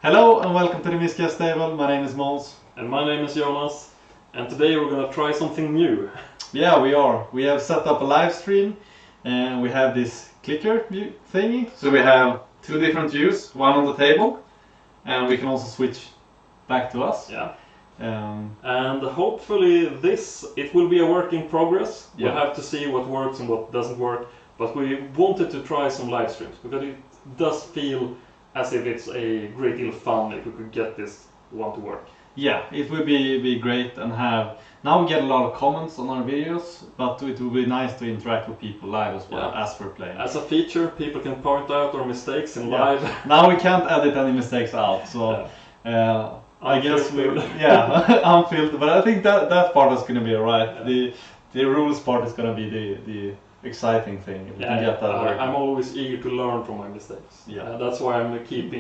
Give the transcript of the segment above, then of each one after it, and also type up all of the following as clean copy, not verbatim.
Hello and welcome to the Miscast table. My name is Måns. And my name is Jonas. And today we're gonna try something new. Yeah, we are. We have set up a live stream and we have this clicker view thingy. So we have two different views, one on the table, and we can also switch back to us. Yeah. And hopefully it will be a work in progress. Yeah. We'll have to see what works and what doesn't work. But we wanted to try some live streams because it does feel as if it's a great deal of fun if we could get this one to work. Yeah, it would be great and have... Now we get a lot of comments on our videos, but it would be nice to interact with people live as well as we're playing. As a feature, people can point out our mistakes in live. Now we can't edit any mistakes out, so I guess unfiltered. But I think that part is going to be alright. Yeah. The rules part is going to be the exciting thing. If we can get that working. I'm always eager to learn from my mistakes. Yeah, that's why I'm keep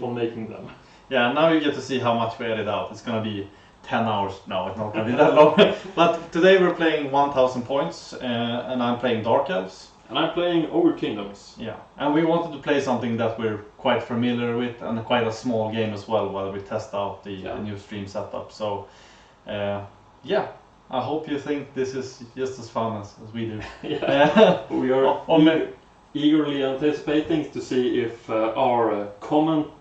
on making them. Yeah, now you get to see how much we edit out. It's gonna be 10 hours. No, it's not gonna be that long. But today we're playing 1000 points, and I'm playing Dark Elves. And I'm playing Ogre Kingdoms. Yeah, and we wanted to play something that we're quite familiar with, and quite a small game as well, while we test out the new stream setup. So, yeah. I hope you think this is just as fun as we do. Yeah. We are eagerly anticipating to see if our comment,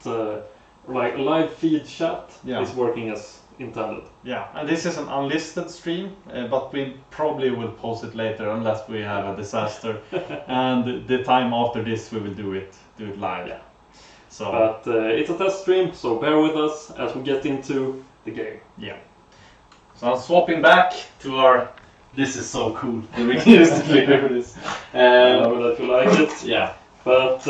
like live feed chat, is working as intended. Yeah, and this is an unlisted stream, but we probably will post it later unless we have a disaster. And the time after this we will do it live. Yeah. So, but it's a test stream, so bear with us as we get into the game. Yeah. So I'm swapping back to our... This is so cool that we can use the clicker for this. I know that you like it. Yeah. But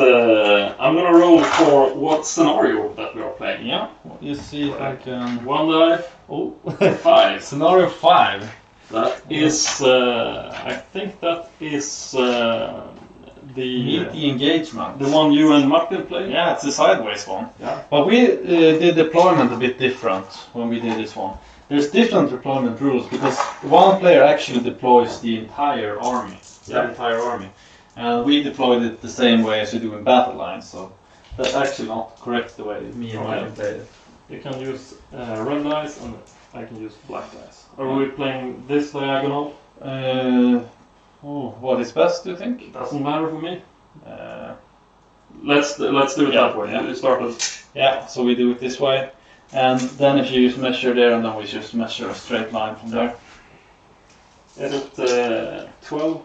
I'm gonna roll for what scenario that we are playing. Yeah. You see if I can... One die. Oh. 5. Scenario 5. That is... I think that is... Meet the engagement. The one you and Martin play? Yeah, it's the sideways one. Yeah. But we did deployment a bit different when we did this one. There's different deployment rules because one player actually deploys the entire army. The entire army. And we deployed it the same way as you do in battle lines, so that's actually not correct the way me and Martin played it. You can use red dice and I can use black dice. Are we playing this diagonal? What is best, do you think? It doesn't matter for me. Let's do it that way. Yeah. Started. Yeah, so we do it this way. And then if you use measure there, and then we just measure a straight line from there. Is it 12?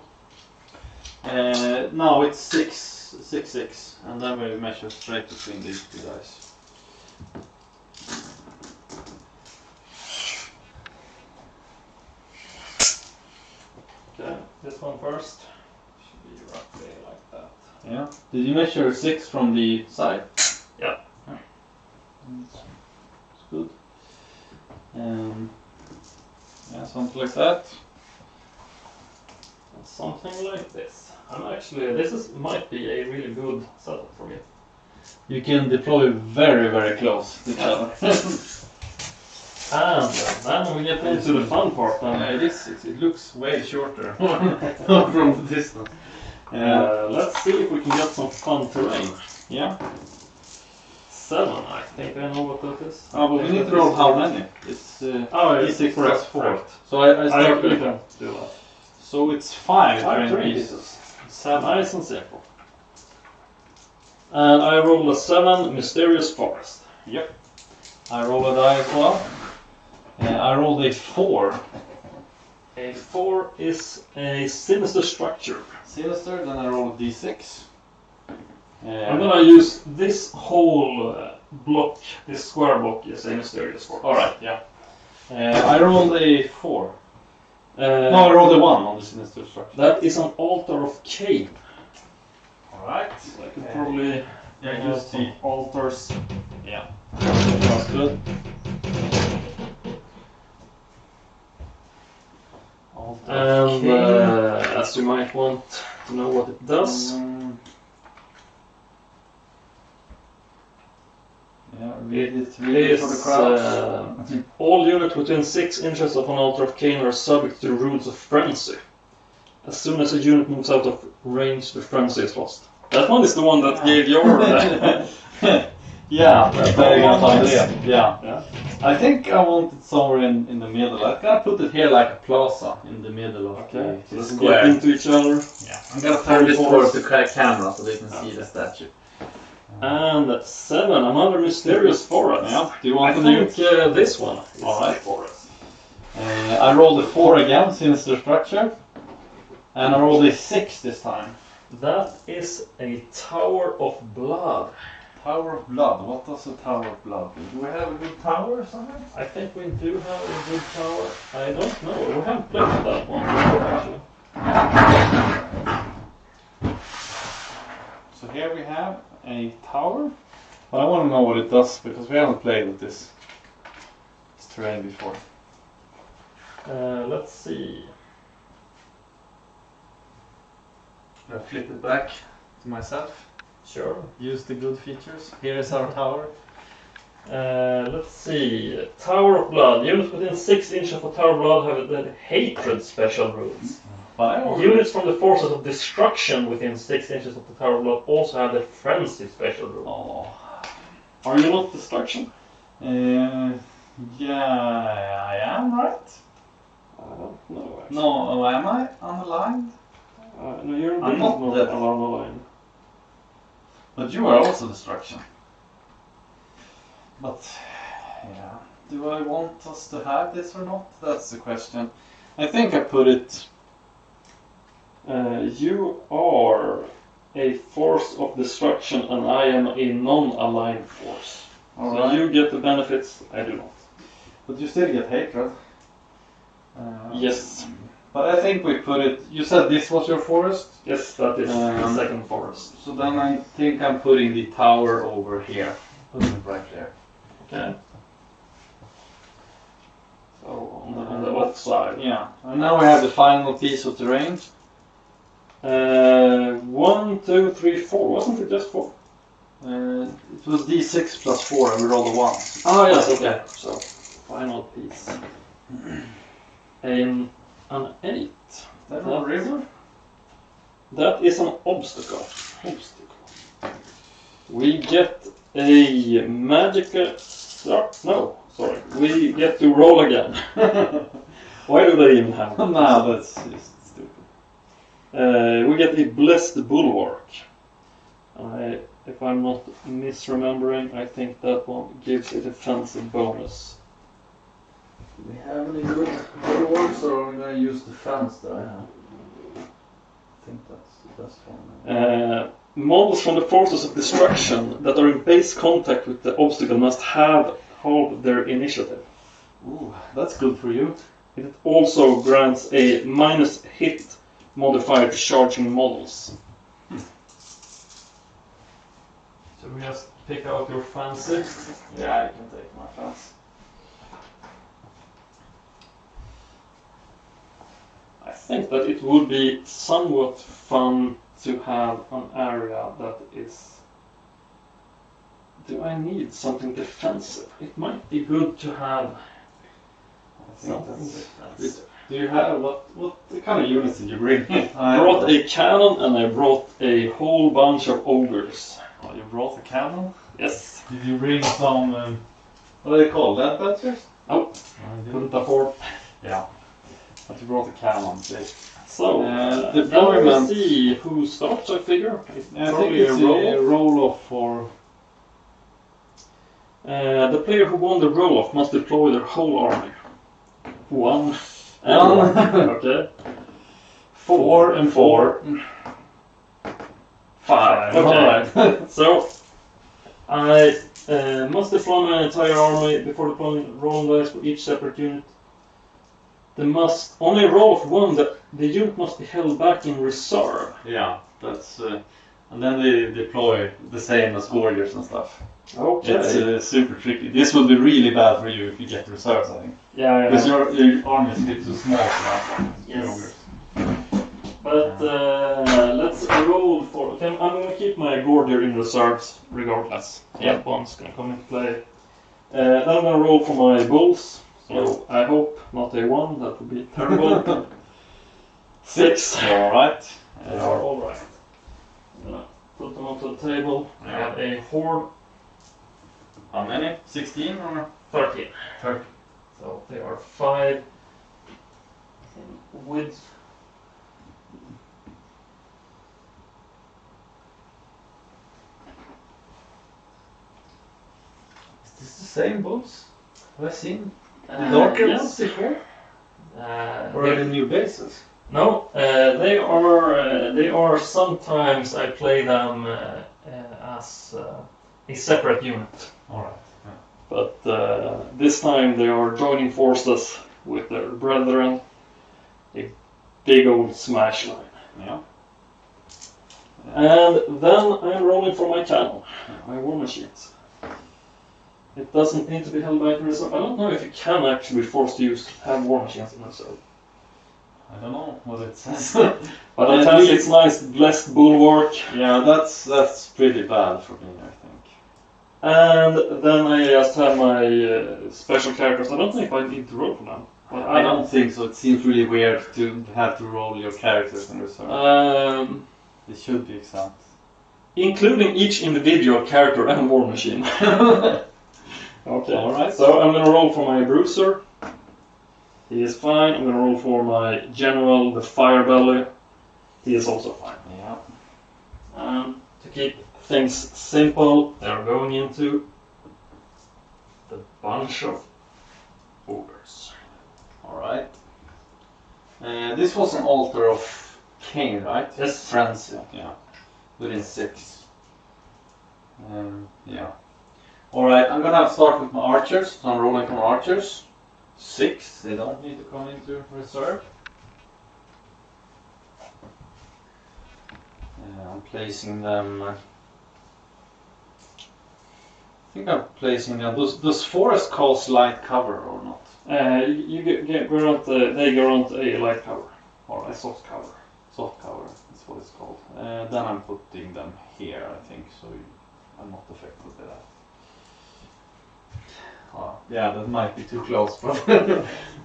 No, it's 6, and then we measure straight between these two dice. Okay, this one first. Should be roughly like that. Yeah. Did you measure 6 from the side? Yeah. It's good. Yeah, something like that. Something like this. This might be a really good setup for me. You can deploy very, very close to each other. And then we get into the fun part. It looks way shorter from the distance. Let's see if we can get some fun terrain. Yeah. 7, I think I know what that is. Oh, but we need to roll how many? It's easy for us 4. So I start with do that. So it's 5 terrain pieces. 7. Nice and simple. And I roll a 7 mysterious forest. Yep. I roll a die as well. I rolled a 4. A 4 is a sinister structure. Sinister, then I roll a d6. I'm gonna use this whole block, this square block, as a mysterious forest. Alright, yeah. I rolled a 4. No, I rolled a 1 on the sinister structure. That is an altar of Cain. Alright. So I could probably use some altars. Yeah. Sounds good. Altar of Cain. As you might want to know what it does. Yeah, read it for the crowd. All units within 6 inches of an altar of Cain are subject to the rules of frenzy. As soon as a unit moves out of range, the frenzy is lost. That one is the one that gave your... Yeah, very good idea. Yeah. I think I want it somewhere in the middle. I'm gonna put it here like a plaza in the middle of Okay. So the let's square. get into each other. Yeah. I'm gonna turn this towards the camera so they can see the statue. And 7, another mysterious forest. Yeah. Do you want I to think do? this one is Alright. the forest. I rolled a 4 again since the structure, and I rolled a 6 this time. That is a Tower of Blood. Tower of Blood. What does a Tower of Blood do? Do we have a good tower or something? I think we do have a good tower. I don't know. We haven't played that one before, actually. So here we have a tower, but I want to know what it does because we haven't played with this terrain before. Let's see. I flip it back to myself. Sure. Use the good features. Here is our tower. Let's see. Tower of Blood. Units within 6 inches of a Tower of Blood have the Hatred special rules. Units from the Forces of Destruction within 6 inches of the Tower of Blood also have the Frenzy special rule. Oh. Are you not Destruction? Yeah, I am, right? I don't know, actually. No, am I unaligned? No, you're I'm not on that. the line. But you are also destruction. But, yeah. Do I want us to have this or not? That's the question. I think I put it... You are a force of destruction and I am a non-aligned force. All so right. you get the benefits, I do not. But you still get hatred. Yes. But I think we put it... You said this was your forest? Yes, that is the second forest. So then I think I'm putting the tower over here. Putting it right there. Okay. So on the left side. Yeah. And now we have the final piece of terrain. 1, 2, 3, 4. Wasn't it just 4? It was d6 plus 4 and we rolled a 1. Oh yes, okay. So final piece. An 8. That a river? That is an obstacle. We get a magical... No, sorry. We get to roll again. Why do they even have that? No, that's just stupid. We get a Blessed Bulwark. If I'm not misremembering, I think that one gives a defensive bonus. Do we have any good bulwarks or are we going to use the fence that I have? I think that's the best one. Models from the Forces of Destruction that are in base contact with the obstacle must have halved their initiative. Ooh, that's good for you. It also grants a minus hit modifier to charging models. So we just pick out your fancy. Yeah, I can take my fence. I think that it would be somewhat fun to have an area that is... Do I need something defensive? It might be good to have something defensive. Do you have, what kind of units did you bring? I brought a cannon and I brought a whole bunch of ogres. Oh, you brought a cannon? Yes. Did you bring some, what are they called, lead pencils? Nope. Couldn't afford. Yeah. But you brought a cannon, So, deployment. now we see who starts, I figure. I think it's a roll-off for... the player who won the roll-off must deploy their whole army. 1 and 1. Okay. 4 and 4. 5. Okay. Alright. So, I must deploy my entire army before deploying rolling dice for each separate unit. They must, on a roll of 1, the unit must be held back in reserve. Yeah, that's... and then they deploy the same as warriors and stuff. Okay. It's super tricky. This will be really bad for you if you get reserves, I think. Yeah. Because your army is a bit too small for that one. Yes. But let's roll for... Okay, I'm going to keep my Gordier in reserves regardless. Yeah. That one's going to come into play. Then I'm going to roll for my bulls. So I hope not a 1, that would be terrible. 6. Alright. They are alright. I'm going to put them onto the table. I have a horde How many? 16 or 13. 30? So they are 5 in width. Is this the same boats? Have I seen Dark Elves before? Or are they new bases? No, they are. Sometimes I play them as a separate unit. All right. But this time they are joining forces with their brethren. A big old smash line. Yeah. And then I'm rolling for my channel, my war machines. It doesn't need to be held by the reserve. I don't know if you can actually be forced to have war machines in reserve. I don't know what it says. But it has its nice blessed bulwark. Yeah, that's pretty bad for me, I think. And then I just have my special characters. I don't think I need to roll for them. But I don't think so. It seems really weird to have to roll your characters in reserve. It should be exempt. Including each individual character and war machine. Okay. Alright. So I'm gonna roll for my bruiser. He is fine. I'm gonna roll for my general, the fire belly. He is also fine. Yeah. To keep things simple, they're going into the bunch of ogres. Alright. This was an altar of Cain, right? Yes. Frenzy. Yeah. Within 6. Yeah. Alright, I'm gonna start with my archers. So I'm rolling for my archers. 6. They don't need to come into reserve. I'm placing them. I think I'm placing them. Does forest cause light cover or not? They grant a light cover, or a soft cover. Soft cover, that's what it's called. Then I'm putting them here, I think, so I'm not affected by that. Yeah, that might be too close, but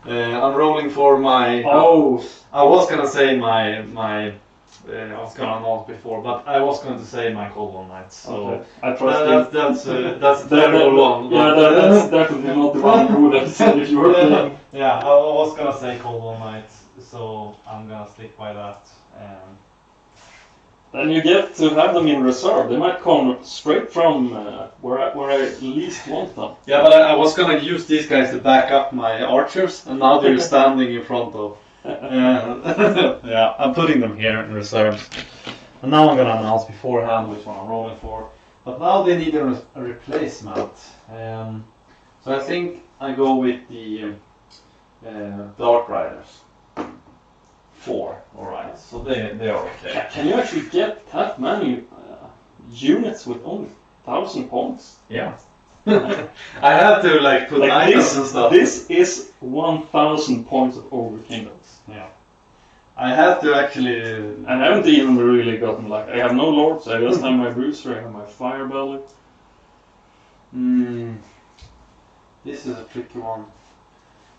I'm rolling for my. I was gonna say my. I was gonna announce before, but I was going to say my Cold War Knights. So okay. I trust that's the terrible one. Yeah, that's definitely not the one who would have said if you were playing. Yeah, I was gonna say Cold War Knights, so I'm gonna stick by that. Then you get to have them in reserve. They might come straight from where I least want them. Yeah, but I was gonna use these guys to back up my archers, and now they're standing in front of. Yeah, I'm putting them here in reserve. And now I'm gonna announce beforehand which one I'm rolling for. But now they need a replacement. So I think I go with the Dark Riders. 4, alright, so they are okay. Can you actually get that many units with only 1,000 points? Yeah. I have to put items and stuff. This is 1,000 points of Ogre Kingdoms. Yeah. I have to actually. I haven't even really gotten I have no lords. I just have my bruiser. I have my fire belly. This is a tricky one.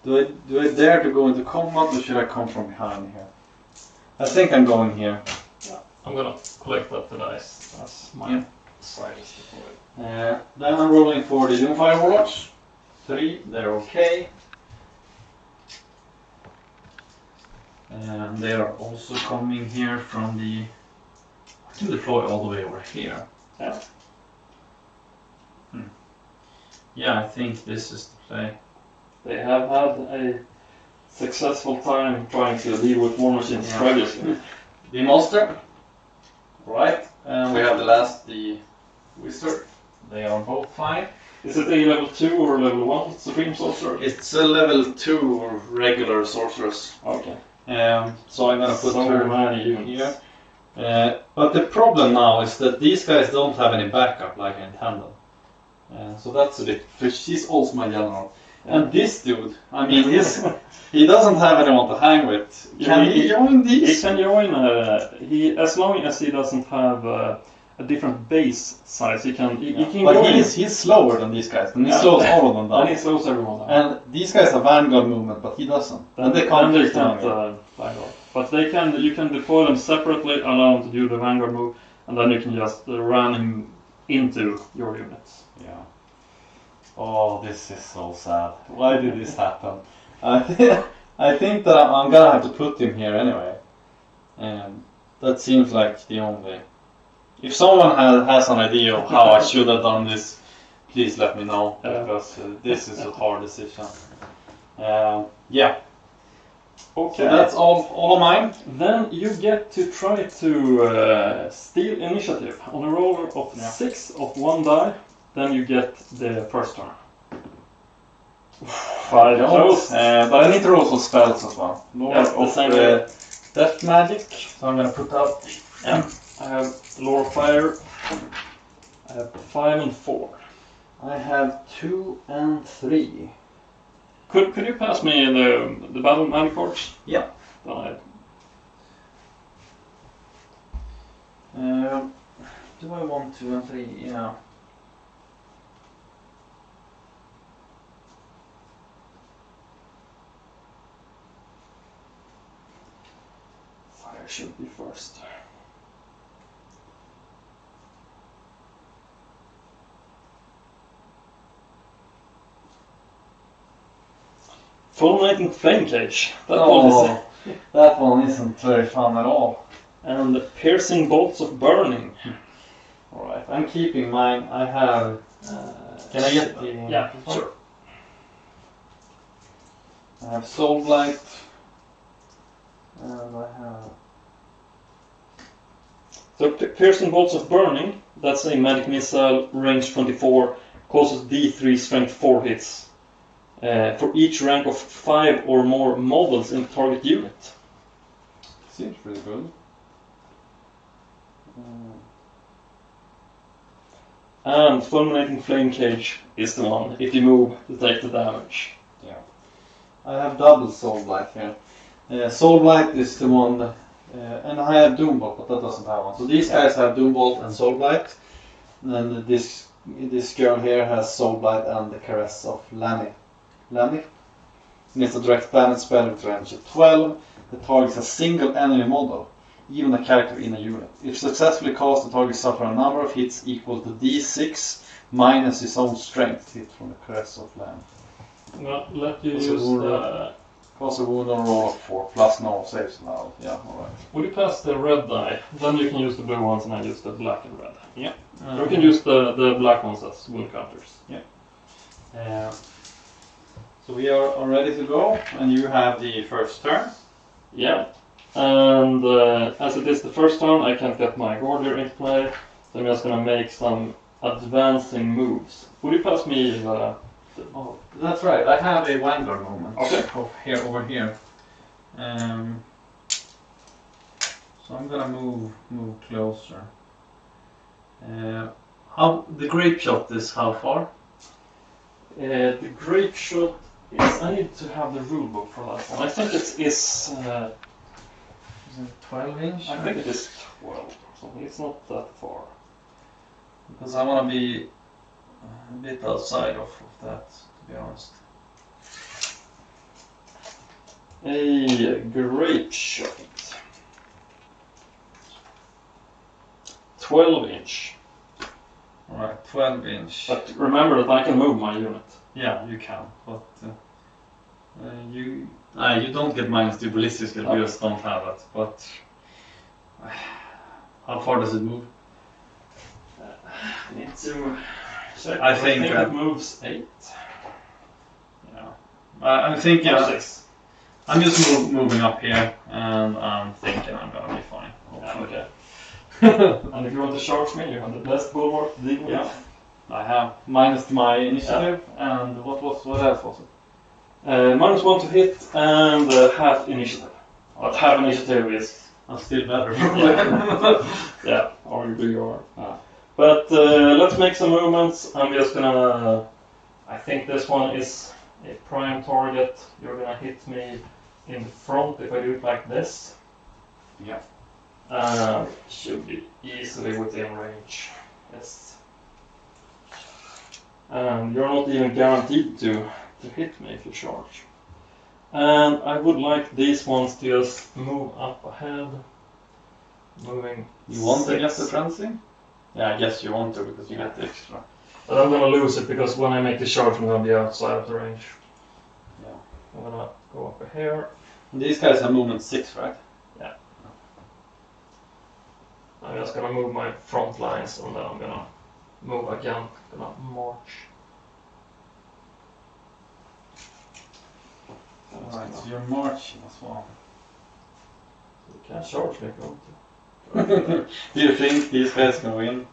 Do I dare to go into combat, or should I come from behind here? I think I'm going here. Yeah. I'm gonna collect up the dice. That's my slightest deploy. Then I'm rolling for the Doomfire Warlocks. 3, they're okay. And they are also coming here from the. I can deploy all the way over here. Yeah. Yeah, I think this is the play. They have had a successful time trying to deal with war machines previously. The monster. Right. And we have the wizard. They are both fine. Is it a level 2 or level 1 Supreme Sorcerer? It's a level 2 regular sorceress. Okay. So I'm gonna put her many units here. But the problem now is that these guys don't have any backup like I intended. So that's a bit. She's also my general. And this dude, I mean, he doesn't have anyone to hang with. Can he join these? He can join. As long as he doesn't have a different base size, he can. He can but join. He's slower than these guys, and he slows all of them down. And he slows everyone down. And these guys have vanguard movement, but he doesn't. And they can't vanguard. But they can. You can deploy them separately, allow them to do the vanguard move, and then you can just ram him into your units. Yeah. Oh, this is so sad. Why did this happen? I think that I'm gonna have to put him here anyway. That seems like the only... If someone has an idea of how I should have done this, please let me know, because this is a hard decision. Yeah. Okay. So that's all of mine. Then you get to try to steal initiative. On a roll of 6 of 1 die, then you get the first turn. 5 close. But I need to roll some spells as well. Lord of Death Magic. So I'm gonna put out the... I have Lord of Fire. I have 5 and 4. I have 2 and 3. Could you pass me the battle magic cards? Yeah. Do I want 2 and 3? Yeah. Fire should be first. Fulminating Flame Cage. That one isn't very fun at all. And Piercing Bolts of Burning. Alright, I'm keeping mine. I have... can I get the... Yeah, sure. I have Soul Blight. And I have... So Piercing Bolts of Burning, that's a magic missile, range 24, causes D3 strength 4 hits. For each rank of 5 or more models in the target unit. Seems pretty good. And Fulminating Flame Cage is the one, if you move, to take the damage. Yeah. I have double Soul Blight here. Soul Blight is the one that, and I have Doombolt, but that doesn't have one. So these guys have Doombolt and Soul Blight. And then this girl here has Soul Blight and the Caress of Lanny. And it's a direct damage spell with range of 12. The target is a single enemy model, even a character in a unit. If successfully cast, the target suffers a number of hits equal to D6 minus his own strength hit from the Caress of Lanny. Well, let you use the... Cause a wound on a roll of 4 plus no saves allowed. Yeah, alright. Will you pass the red die? Then you can use the blue ones and I use the black and red. Yeah. You can use the black ones as wound counters. Yeah. So we are ready to go, and you have the first turn. Yeah. And as it is the first turn, I can't get my Gordier into play, so I'm just gonna make some advancing moves. Will you pass me the... Oh, that's right. I have a Vanguard moment. Okay. Over here. So I'm gonna move closer. How the grape shot is how far? The grape shot is... I need to have the rule book for that one. I think it is... Is it 12 inch? I think it is 12 or something. It's not that far. Because I want to be a bit outside of that, to be honest. A grape shot. 12 inch. Alright, 12 inch. But remember that I can move my unit. Yeah, you can, but you don't get -2 ballistic skill, we just don't have that. But how far does it move? I need to check. I think it moves 8. Yeah, I'm thinking. 6. I'm just moving up here, and I'm thinking I'm gonna be fine. Yeah, okay. And if you want to charge me, you have the best bulwark to deal with. Yeah. I have minus my initiative, and what else was it? -1 to hit and half initiative. But half initiative is... I'm still better. Yeah, arguably you are. But let's make some movements. I'm just gonna... I think this one is a prime target. You're gonna hit me in the front if I do it like this. Yeah. Should be easily within range. Yes. And you're not even guaranteed to hit me if you charge. And I would like these ones to just move up ahead. Moving. You want to get the frenzy? Yeah, I guess you want to because you get the extra. But I'm gonna lose it because when I make the charge, I'm gonna be outside of the range. Yeah. I'm gonna go up here. And these guys have movement 6, right? Yeah. I'm just gonna move my front lines and then I'm gonna move again. Gonna march. Alright, so you're marching as well. You can't charge me if you want to. Do you think these guys can win?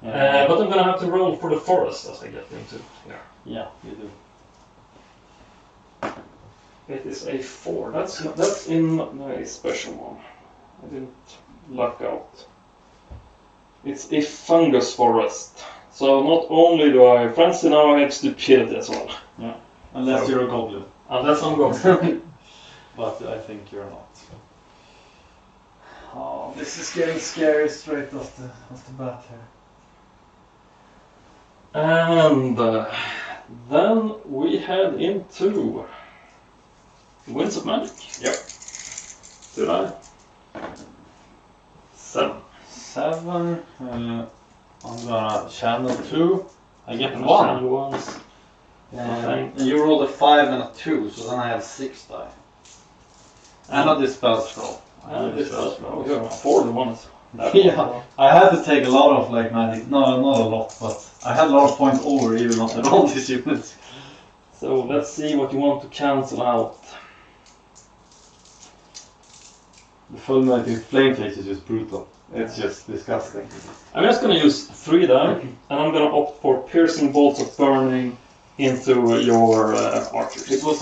But I'm gonna have to roll for the forest as I get into here. Yeah, you do. It is a 4. That's in a special one. I didn't luck out. It's a fungus forest. So not only do I fancy now, I have stupidity as well. Yeah. Unless you're a goblin. Unless I'm goblin. But I think you're not. Oh, this is getting scary straight off the bat here. And then we head into Winds of Magic. Yep. Did I? 7. 7. I'm gonna channel 2. I get And 1. channel ones. And you rolled a 5 and a 2, so then I have 6 die. And a dispel scroll. We have 4 ones. Yeah, I had to take a lot of like magic. No, not a lot, but I had a lot of points over even after all these units. So let's see what you want to cancel out. The fulminating flame case is just brutal. It's just disgusting. I'm just gonna use 3 die, and I'm gonna opt for piercing bolts of burning into your archers. It was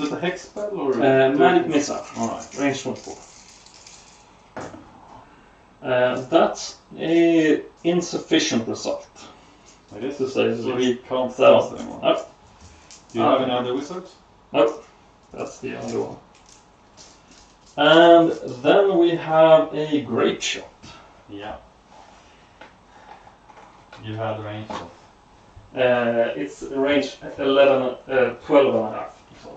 it a hex spell or magic missile. Alright. Range 24. That's a insufficient result. I guess To say so he can't So, cast anymore. Nope. Do you have any other wizards? Nope. That's the only one. And then we have a grape shot. Yeah. You had range of. It's range 12 and a half. So.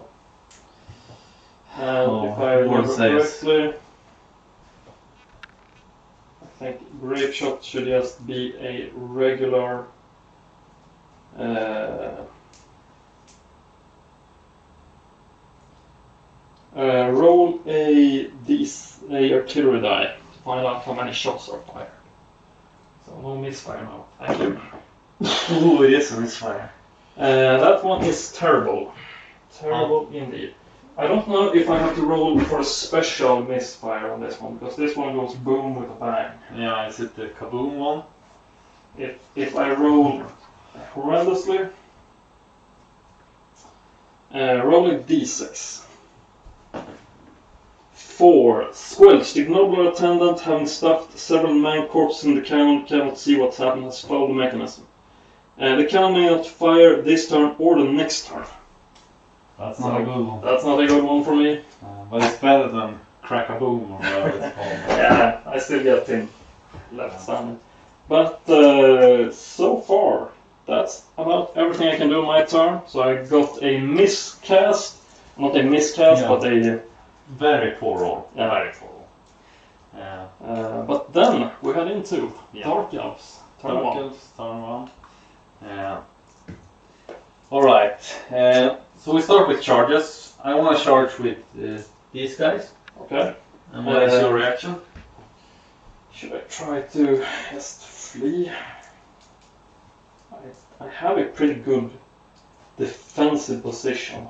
And if I remember correctly, I think grape shot should just be a regular roll a artillery die to find out how many shots are fired. So no misfire now. Thank you. Ooh, it is a misfire. That one is terrible. Terrible indeed. I don't know if I have to roll for a special misfire on this one, because this one goes boom with a bang. Yeah, is it the kaboom one? If I roll horrendously, roll a d6. 4. Squelch. The ignoble attendant, having stuffed several man corpses in the cannon, cannot see what's happened, has followed the mechanism. The cannon may not fire this turn or the next turn. That's not a good one. That's not a good one for me. But it's better than crack-a-boom or whatever it's called. Yeah, I still get him left standing. But so far, that's about everything I can do on my turn. So I got a miscast. Not a miscast, Yeah. but a... Very poor roll. Yeah. Very poor roll. But then we head into Yeah. Dark Elves. Turn Dark 1. Elves, turn 1. Alright, so we start with charges. I want to charge with these guys. Okay. And what is your reaction? Should I try to just flee? I have a pretty good defensive position.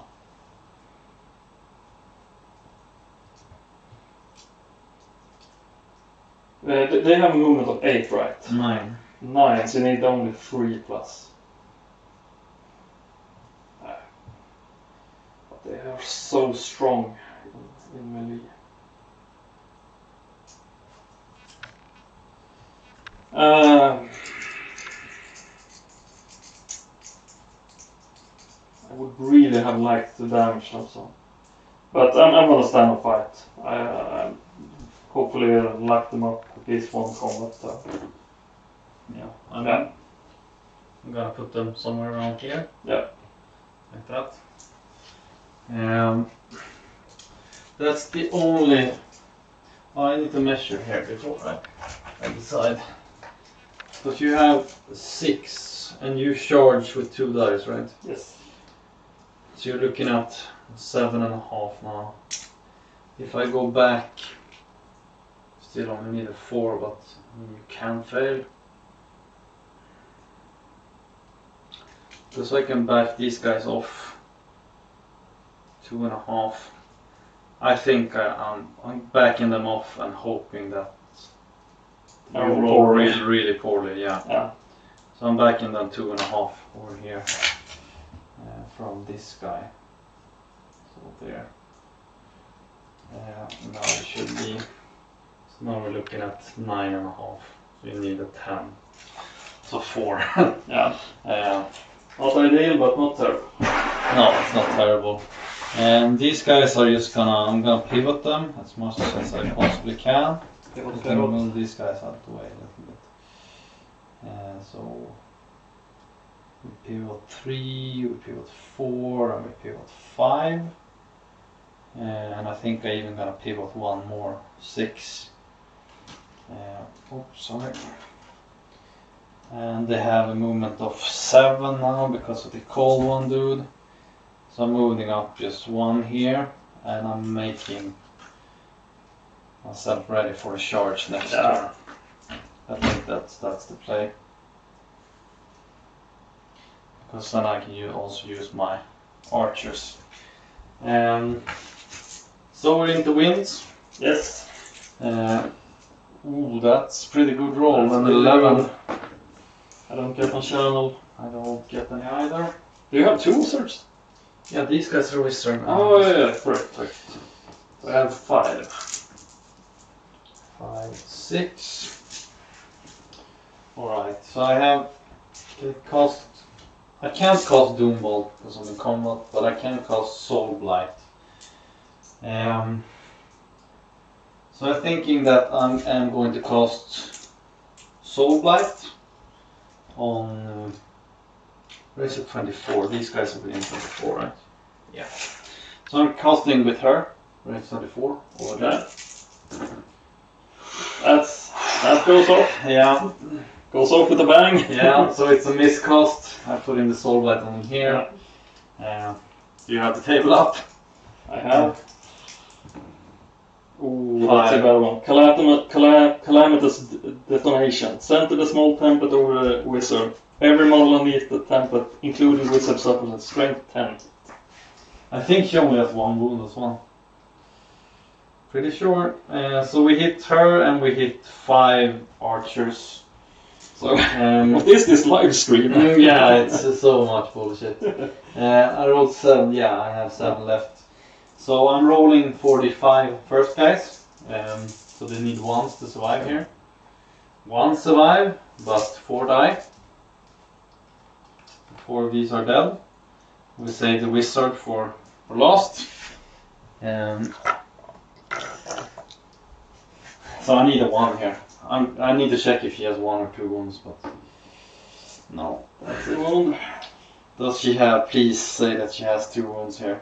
They have a movement of 8, right? 9. 9, so you need only 3 plus. But they are so strong in melee. I would really have liked to damage them some. But I'm gonna stand and fight. I hopefully lock them up at least one combat. Yeah, I'm gonna put them somewhere around here. Yeah. Like that. That's the only... Oh, I need to measure here before I decide. But you have 6 and you charge with 2 dice, right? Yes. So you're looking at 7.5 now. If I go back, still only need a 4, but you can fail. So I can back these guys off 2.5. I think I'm backing them off and hoping that they roll really poorly, yeah. So I'm backing them 2.5 over here from this guy. So there. Now it should be. So now we're looking at 9.5. So you need a 10. So 4. Yeah. Not ideal, but not terrible. No, it's not terrible. And these guys are just I'm gonna pivot them as much as I possibly can. I'm gonna move these guys out of the way a little bit. So we pivot 3, we pivot 4, and we pivot 5. And I think I even gonna pivot 1 more, 6. Oops, sorry. And they have a movement of 7 now because of the cold one dude. So I'm moving up just 1 here, and I'm making myself ready for a charge next turn. I think that's the play. Because then I can also use my archers. So we're into winds. Yes. Ooh, that's pretty good roll. And 11. I don't get my channel. I don't get any either. Do you have 2 wizards? Yeah, these guys are wizard. Oh yeah, correct. So I have 5. 5, 6. Alright, so I have I can't cast Doombolt because I'm in combat, but I can cast Soul Blight. So I'm thinking that I'm going to cast Soul Blight on raise it 24. These guys are within 24, right? Yeah. So I'm casting with her, raise 24 over there. That goes off. Yeah. Goes off with a bang. Yeah, so it's a miscast. I put in the Soul Blight on here. Do you have the table up? I have. Ooh, that's a bad one. Calamitous detonation. Center the small template over the wizard. Every model underneath the template, including wizard, suffers a strength 10. I think she only has 1 wound as well. Pretty sure. So we hit her and we hit 5 archers. So, what is this live stream? Yeah, it's so much bullshit. I rolled 7, yeah, I have 7 left. So I'm rolling 45 first guys. So they need 1s to survive here. 1 survive, but 4 die. 4 of these are dead. We save the wizard for last. So I need a 1 here. I need to check if she has 1 or 2 wounds, but no. That's a wound. Does she have? Please say that she has 2 wounds here.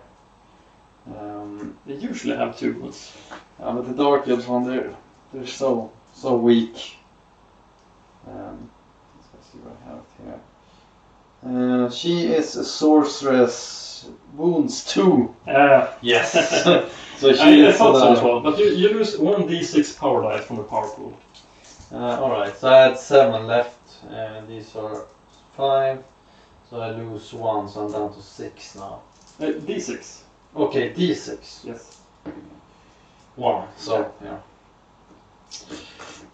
They usually have 2 wounds. Yeah, but the Dark Elves one, they're so weak. Let's see what I have here. She is a sorceress. Wounds 2. Yes. So she I thought so as well. But you lose 1 d6 power dice from the power pool. Alright, so I had 7 left. These are 5. So I lose 1, so I'm down to 6 now. d6. Okay, d6. Yes. 1. So yeah.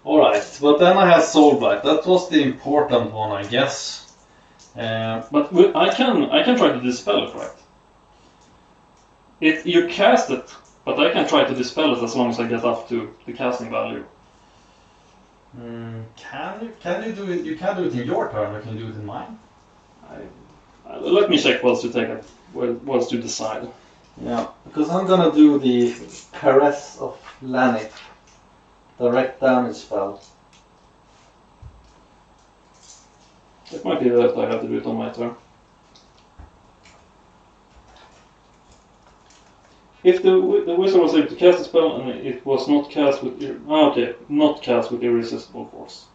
Alright, but then I have Soul Blight. That was the important one, I guess. But I can try to dispel it, right? You cast it, but I can try to dispel it as long as I get up to the casting value. Can you do it? You can do it in your turn, or can you do it in mine? Let me check what's to decide. Yeah, because I'm gonna do the Caress of Lanith, direct damage spell. It might be that I have to do it on my turn. If the wizard was able to cast a spell and it was not cast with not cast with irresistible force.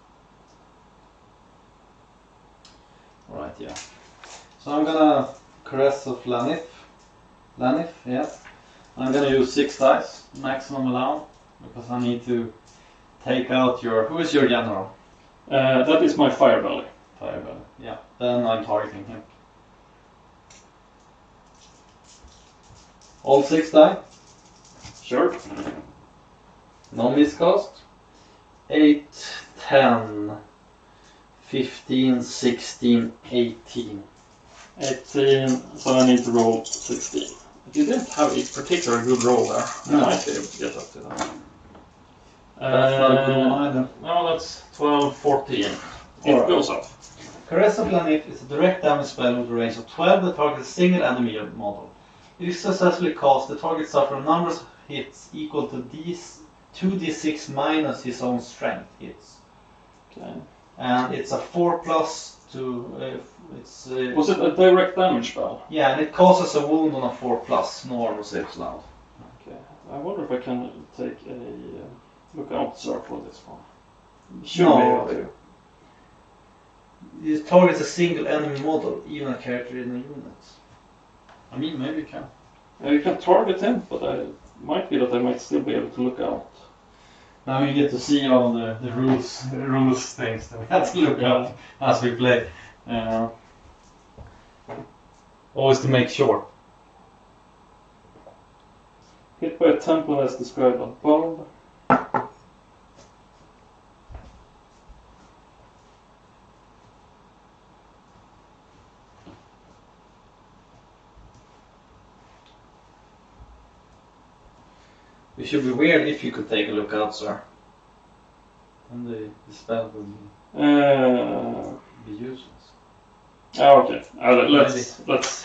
Alright, yeah. So I'm gonna Caress of Lanif, yeah. I'm gonna use 6 dice, maximum allowed, because I need to take out your... Who is your general? That is my Fire Belly. Fire Belly, yeah. Then I'm targeting him. All 6 die? Sure. No miscast. 8, 10, 15, 16, 18. 18, so I need to roll 16. If you didn't have a particular good roll there, you might be able to get up to that. That's not a good one either. No, that's 12, 14. It goes up. Caress of Lanif is a direct damage spell with a range of 12 that targets a single enemy model. If successfully cast, the target suffers a number of hits equal to 2d6 minus his own strength hits. Okay. And it's a 4+ to... was it a direct damage spell? Yeah, and it causes a wound on a 4+, no armor saves allowed. Okay. I wonder if I can take a lookout sir for this one. Should be able to. It targets a single enemy model, even a character in a unit. I mean, maybe you can. You can target him, but it might be that I might still be able to look out. Now we get to see all the rules things that we have to look up as we play. Always to make sure. Hit by a temple as described above. It should be weird if you could take a look out, sir. And the spell would be useless. Oh, okay.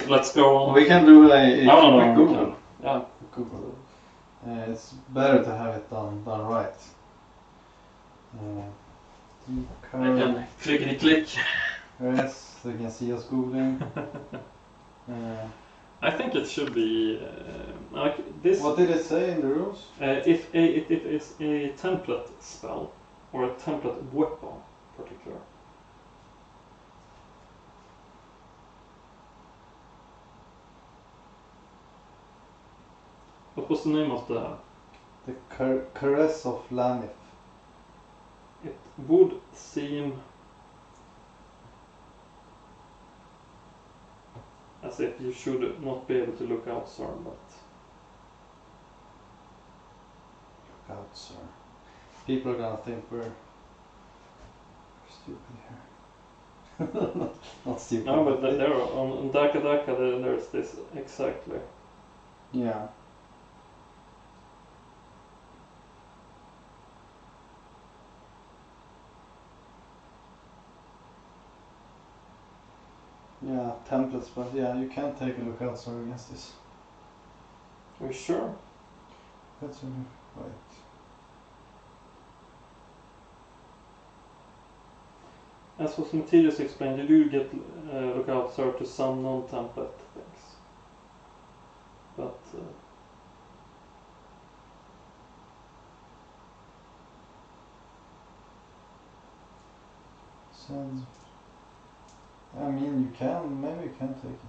Let's go on. We can do a no, Google. Yeah. Google. It's better to have it done right. I can click. Yes, so you can see us googling. I think it should be like this. What did it say in the rules? If it is a template spell or a template weapon, particular. What was the name of the? The Caress of Lanif. It would seem as if you should not be able to look out, sir, but... Look out, sir. People are gonna think we're stupid here. Not stupid. No, but there on Daka there's this exactly. Yeah. Yeah, templates, but yeah, you can take a look out, sir, against this. Are you sure? That's right. As was Matthias explained, you do get look out, sir, to some non-template things. But Sounds. I mean, you can. Maybe you can take it.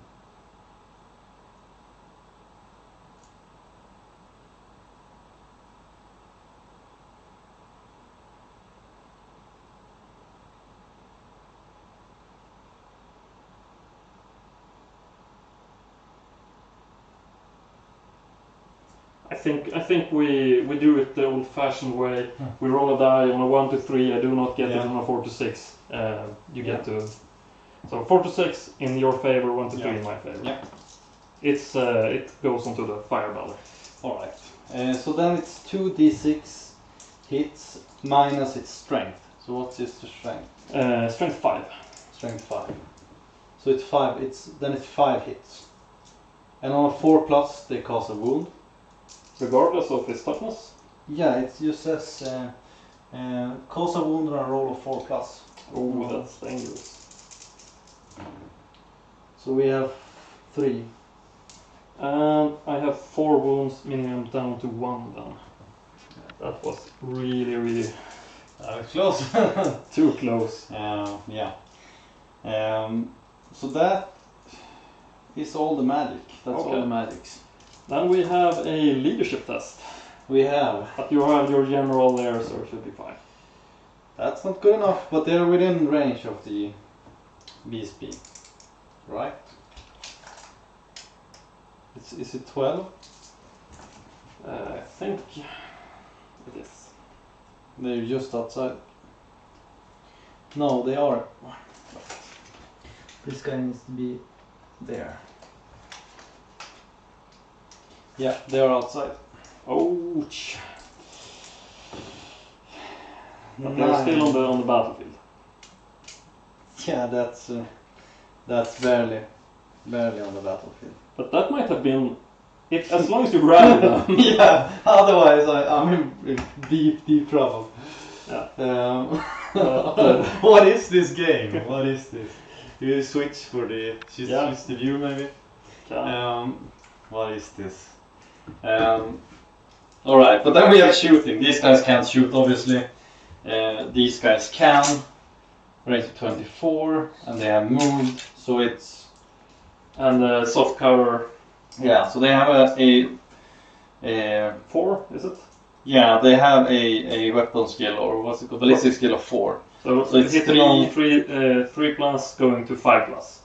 I think we do it the old-fashioned way. We roll a die on a 1 to 3. I do not get it on a 4 to 6. You get to. So 4 to 6 in your favor, 1 to 3 in my favor. Yeah. It's it goes onto the fire belly. All right. So then it's 2d6 hits minus its strength. So what's its strength? Strength 5. Strength 5. So it's 5. It's 5 hits. And on a 4+, they cause a wound. Regardless of its toughness? Yeah, it just says cause a wound on a roll of 4+. Oh, that's dangerous. So we have 3. And I have 4 wounds, meaning I'm down to 1 then. That was really Close. too close. Yeah. So that is all the magic. That's Okay. all the magics. Then we have a leadership test. We have. But you have your general there, so it should be fine. That's not good enough, but they're within range of the BSP. Right? Is it 12? I think it is. They're just outside. No, they are. This guy needs to be there. Yeah, they are outside. Ouch! But they're still on the battlefield. Yeah, that's barely on the battlefield. But that might have been, if as long as you grab them. Yeah, otherwise I'm in deep trouble. Yeah. What is this game? What is this? You switch for the choose the view maybe. Yeah. What is this? All right, but then we have shooting. These guys can't shoot, obviously. These guys can. Range of 24, and they have moved, so it's And soft cover. yeah. So they have a 4, is it? yeah. They have a weapon skill, or what's it called, ballistic skill of 4. So it's hitting on 3 plus, going to 5 plus.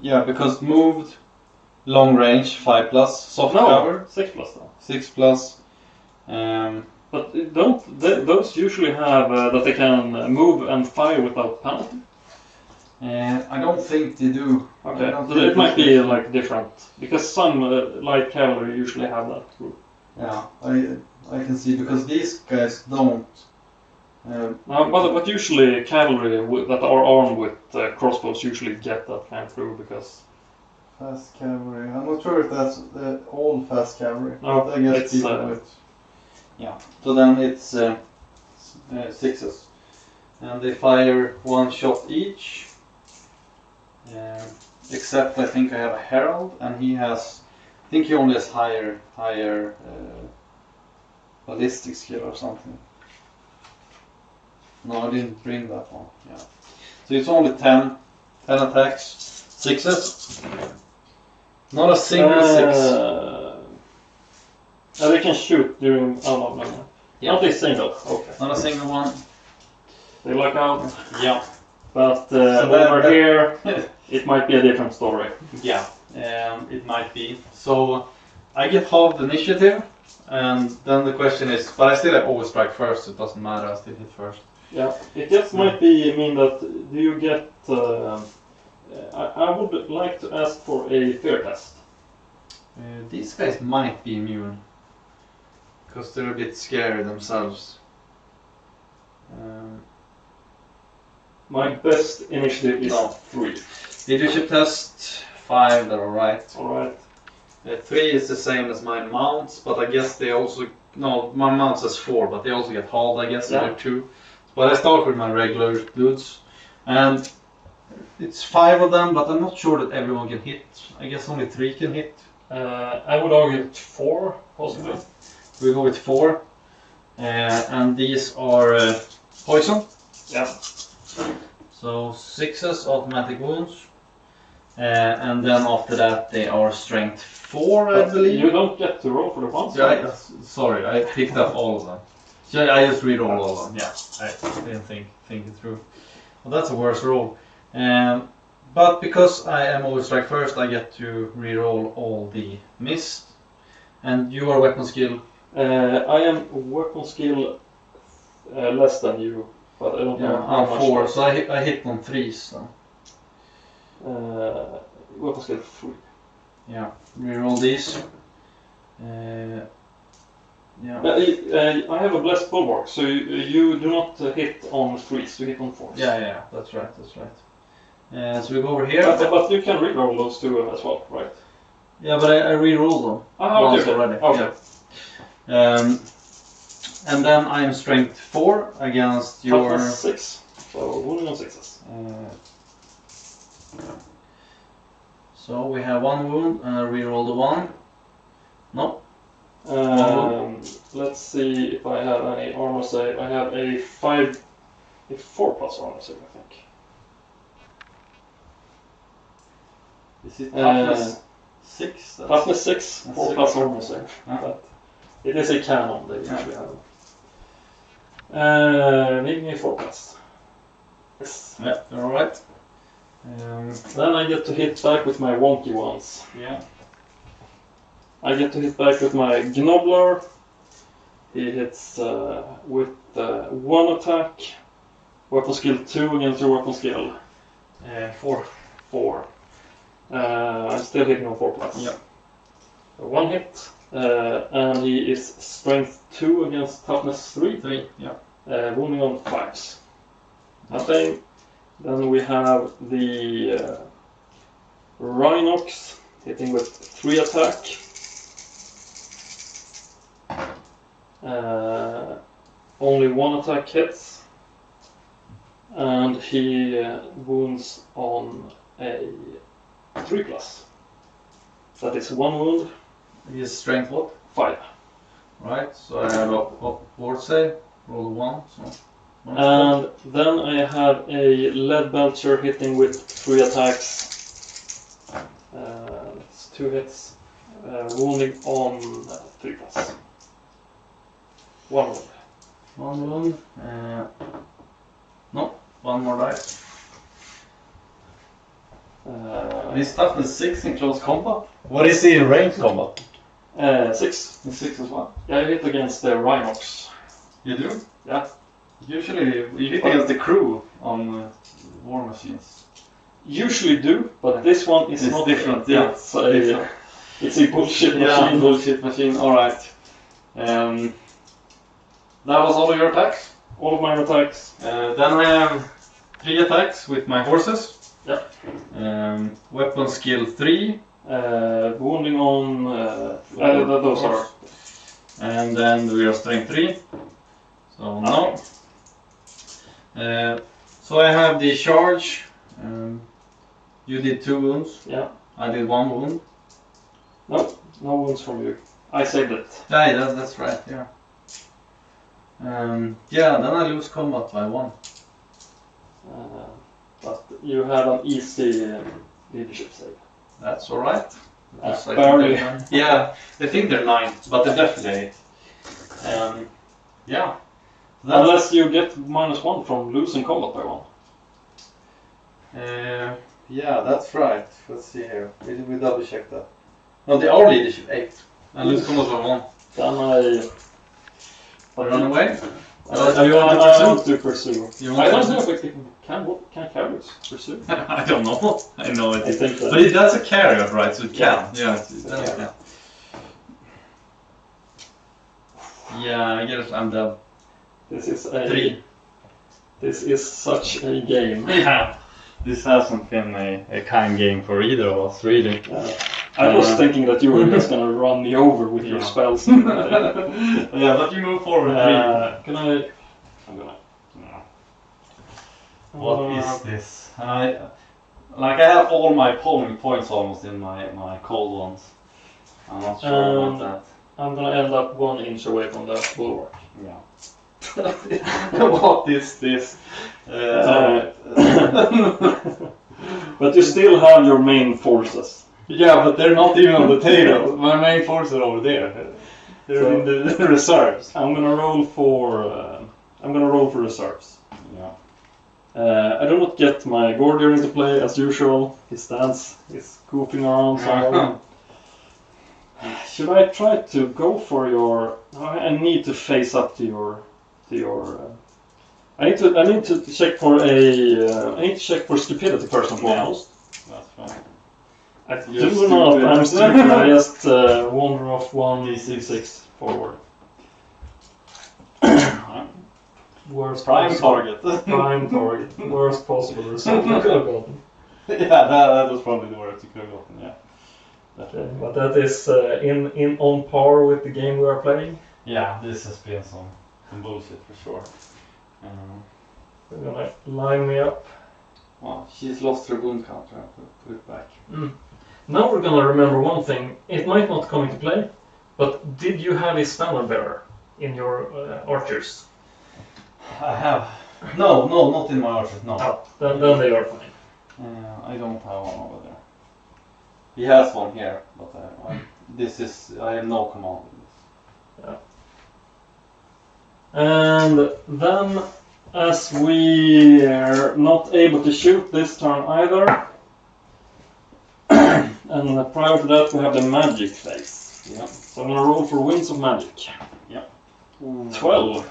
Yeah, because moved, long range 5 plus, soft cover 6 plus though. 6 plus. But those usually have that they can move and fire without penalty? I don't think they do. Okay, so it might be like different, because some light cavalry usually have that group. Yeah, I can see, because these guys don't. But usually cavalry that are armed with crossbows usually get that kind of group, because... Fast cavalry, I'm not sure if that's all fast cavalry. No, I guess it's, people with... Yeah, so then it's 6s. And they fire 1 shot each. Except I think I have a herald, and he has... I think he only has higher ballistic skill or something. No, I didn't bring that one. Yeah. So it's only 10 attacks, 6s. Not a single 6. They can shoot during... Oh, no. Yeah. Not a single. Okay. Not a single one. They luck out. Yeah. But So over here, it might be a different story. Yeah, it might be. So I get half the initiative, and then the question is, but I still have always strike first, so it doesn't matter, I still hit first. Yeah, it just might be mean that do you get... I would like to ask for a fear test. These guys might be immune, because they're a bit scary themselves. My best initiative is 3. Leadership test, 5, they're alright. Alright. 3 is the same as my mounts, but I guess they also... No, my mounts has 4, but they also get halved, I guess, so they're 2. But I start with my regular dudes, and it's 5 of them, but I'm not sure that everyone can hit. I guess only 3 can hit. I would argue 4, possibly. We go with 4, and these are poison. Yeah. So 6s, automatic wounds, and then after that they are strength 4, I believe. You don't get to roll for the ones. Yeah, sorry, I picked up all of them. So I just read all of them. Yeah, I didn't think it through. Well, that's a worse roll. But because I am always strike first, I get to re-roll all the missed. And you are weapon skill. I am weapon skill less than you, but I don't know how much. 4, so I hit on 3s then. Weapon skill 3. Yeah, re-roll these. Yeah. I have a blessed bulwark, so you do not hit on 3s, you hit on 4s. Yeah, that's right. So we go over here. But you can re-roll those two as well, right? Yeah, but I re-rolled them once already. Okay. Yeah. And then I am strength 4 against your... 6, so wounding on 6s. So we have 1 wound, and I re-roll the 1. No. Let's see if I have any armor save. I have a 4 plus armor save, I think. Is it toughness 6? Toughness 6, 4+ armor save. Yeah. But it is a cannon they usually have. Maybe a 4+. Yes. Yeah, you're alright. Then I get to hit back with my wonky ones. Yeah. I get to hit back with my Gnobbler. He hits with 1 attack. Weapon skill 2 against your weapon skill. 4. 4. I'm still hitting on 4+. Yeah. 1 hit. And he is strength 2 against toughness 3. 3, yeah. Wounding on 5s. Nothing. Then we have the Rhinox hitting with 3 attack. Only 1 attack hits. And he wounds on a 3+. That is 1 wound. He is strength what? 5. Right, so I have a ward save. Roll 1. So And then I have a Lead Belcher hitting with 3 attacks. It's 2 hits. Wounding on 3+. 1 wound. 1 wound. No, 1 more die. Is toughness 6 in close combat? What is he in range combat? 6. 6 as well. Yeah, I hit against the Rhinox. You do? Yeah. Usually you hit against the crew on war machines. Usually do, but this one is It's not different. Yeah, it's a bullshit yeah, machine. bullshit machine. All right. That was all of your attacks. All of my attacks. Then I have 3 attacks with my horses. Yeah. Weapon skill 3. Wounding on those are. And then we are strength 3. So no. So I have the charge. You did 2 wounds. Yeah. I did 1 wound. No wounds from you. I saved it. Yeah, that's right. Yeah. Yeah. Then I lose combat by 1. But you have an easy leadership save. That's all right. Barely. Yeah, I think they're 9, but they're definitely 8. Yeah. Unless you get -1 from losing combat by 1. Yeah, that's right. Let's see here. We double check that. No, they are leadership 8. I lose combat by 1. Then I Run away? You want to pursue. I don't know if it can carriers pursue. I don't know. I know it. I think that. But that's a carrier, right? So it can. Yeah. Yeah, I guess I'm dead. This is a 3. This is such a game. Yeah. This hasn't been a kind game for either of us, really. I was thinking that you were just gonna run me over with your spells. Yeah, but you move forward. Can I? I'm gonna. What is this? I have all my polling points almost in my cold ones. I'm not sure about that. I'm gonna end up 1 inch away from that bulwark. Yeah. What is this? But you still have your main forces. Yeah, but they're not even on the table. My main forces are over there. They're in the reserves. I'm gonna roll for reserves. Yeah. I do not get my Gordier into play as usual. He stands, he's goofing around somewhere. Should I try to go for your? I need to face up to your. I need to check for I need to check for stupidity first and foremost. That's fine. I do not. I'm stupid. I just wander off 1d6 forward. Worst Prime target. Prime target. Worst possible result you could have gotten. Yeah, that was probably the worst you could have gotten. Yeah. Okay, but that is in on par with the game we are playing. Yeah, this has been some bullshit for sure. You're gonna line me up. Well, she's lost her wound counter. I have to put it back. Now we're gonna remember one thing. It might not come into play, but did you have a standard bearer in your archers? I have. No, not in my archers. No. Then they are fine. I don't have one over there. He has one here, but I have no command. Yeah. And then, as we are not able to shoot this turn either, and prior to that we have the magic phase. Yeah. So I'm gonna roll for Winds of Magic. Yeah. 12.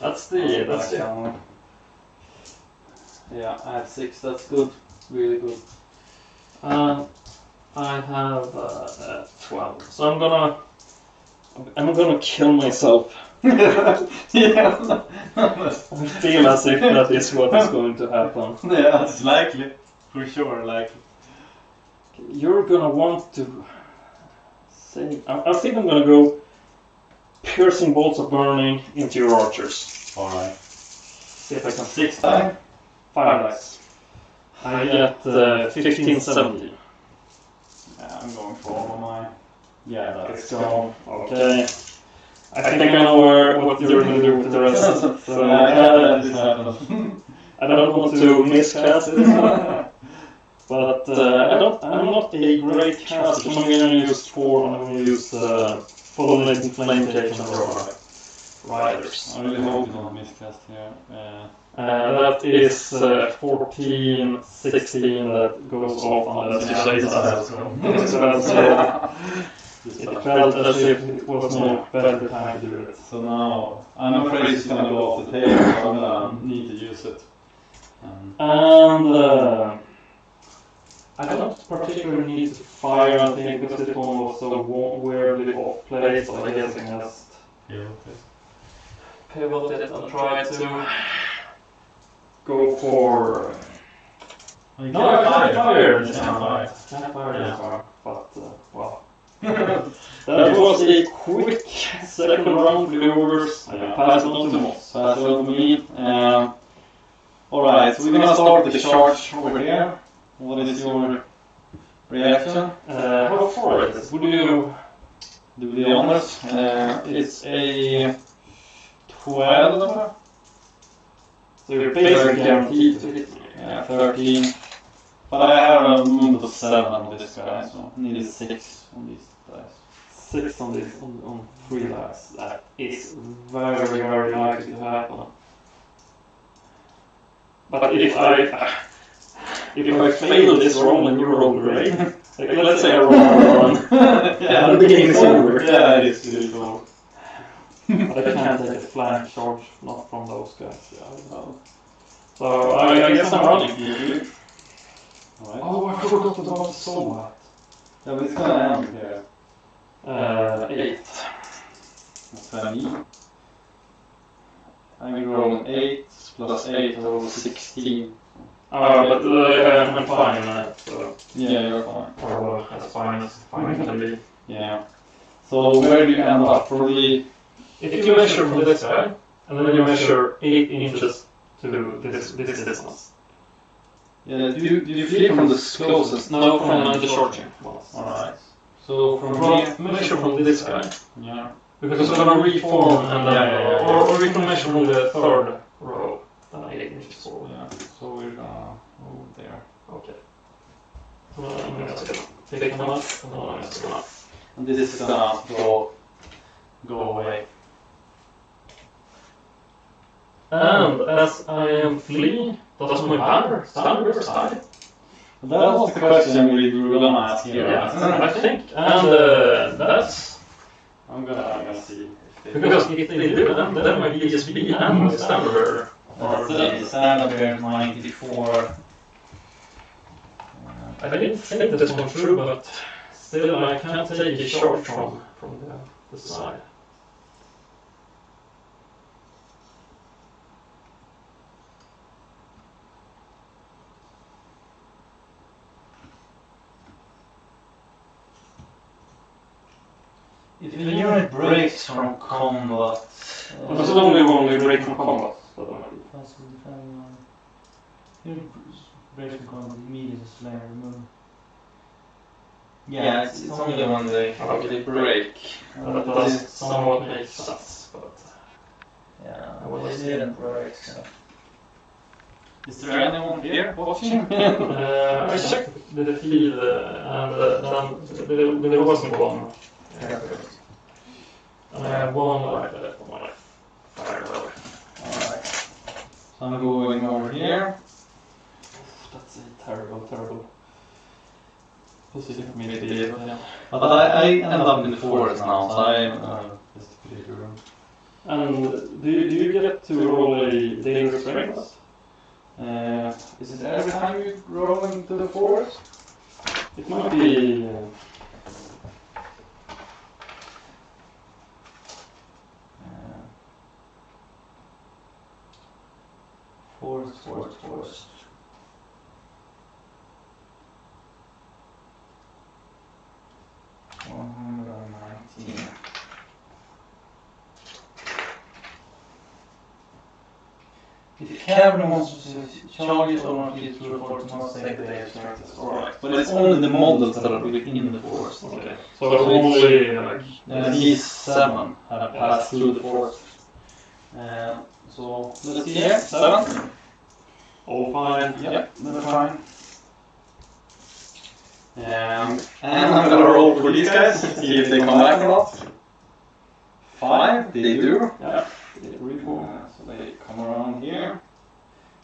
That's the. Yeah, I have 6. That's good. Really good. I have 12. So I'm gonna kill myself. Yeah. I feel as if that is what is going to happen. Yeah, it's likely. For sure, likely. You're gonna want to save. I think I'm gonna go piercing bolts of burning into your archers. Alright. See if I can. 6 times? 5 dice. I get 15, 17. Yeah, I'm going for all of my. Yeah, Let's go. Okay. I think I know what you're gonna do with the rest. So I don't want to miscast this one. But I'm not a great caster, so I'm gonna use 4. I'm gonna use Fulminating Flame Cage and Riders. I really hope you don't miscast here. That is 14, 16 that goes off unless you say that. It felt as if it was no better time to do it. So now, I'm afraid it's gonna go off the table, so I'm gonna need to use it. And I don't particularly need to fire, I think, because this one was so weirdly off place, so I guess I can just pivot it and try to go for. No, I fired this time. Can't fire this one, but well. That was a quick second round for the Ogres. I pass it on to Moss. Pass it on to me. Alright, so we're gonna start with the charge over here. What is your reaction? How far is it? Would you do the honors? It's a 12. So you're basically guaranteed to hit me. Yeah, 13. But I have a movement of 7 on this guy, so I need 6 on these dice. 6 on this, on 3 dice. That is very, very likely to happen. But if I fail this roll and you roll great, like, let's say I roll 1, yeah, the game is over. Yeah, it is really cool. But I can't take a flank charge, not from those guys. Yeah, so I guess I'm running. Alright. Oh, I forgot about the sword. Yeah, but it's gonna end here. 8. What's that mean? I'm rolling 8 plus 8, I roll 16. But I'm fine, so. Yeah, you're fine. Or as fine as fine can be. Yeah. So where do you end up? Probably. If you measure from this guy, and then you measure 8 inches to this distance. Yeah, do you flee from the closest? No, from the short ones. Alright. So from measure from this guy. Yeah. Because we're gonna reform and then, or we can measure from the third row. Then 8 inches forward. Yeah. So we're gonna move there. Okay. So I'm gonna take them up, and then I'm just gonna. And this is gonna go away. And as I am fleeing, does my banner stand where side? That was the question we were gonna ask here. Yeah, I think. And that's. I'm gonna see. Because if they do, then my DSB and my standard The standard bear 94. I didn't think this one through, but still I can't take a shot from the side. If the unit breaks from combat... It's only break from combat. Unit breaks from combat, immediate slayer remove. Yeah, it's only when they break. That does somewhat make sense, but... Yeah, well, they didn't break, so... Is there anyone here watching? I checked the feed and then there wasn't one. And I have one light left on my fire. Alright. So I'm going over here. That's a terrible position for me to be in. But I end up in the forest now, so I'm just pretty sure. And do you get to roll a dangerous strength? Is it every time you roll into the forest? It might be. Forest. 119. If Cavalry monsters charges or not used to report to must take the day of strength. Alright. But it's only the models that are within the forest. Okay. So only like. These 7 have passed through the forest. So let's see here. 7. All fine. Yep, they're fine. And I'm gonna roll for these guys, see if they come back or not. 5, they do. Yeah. So they come around here,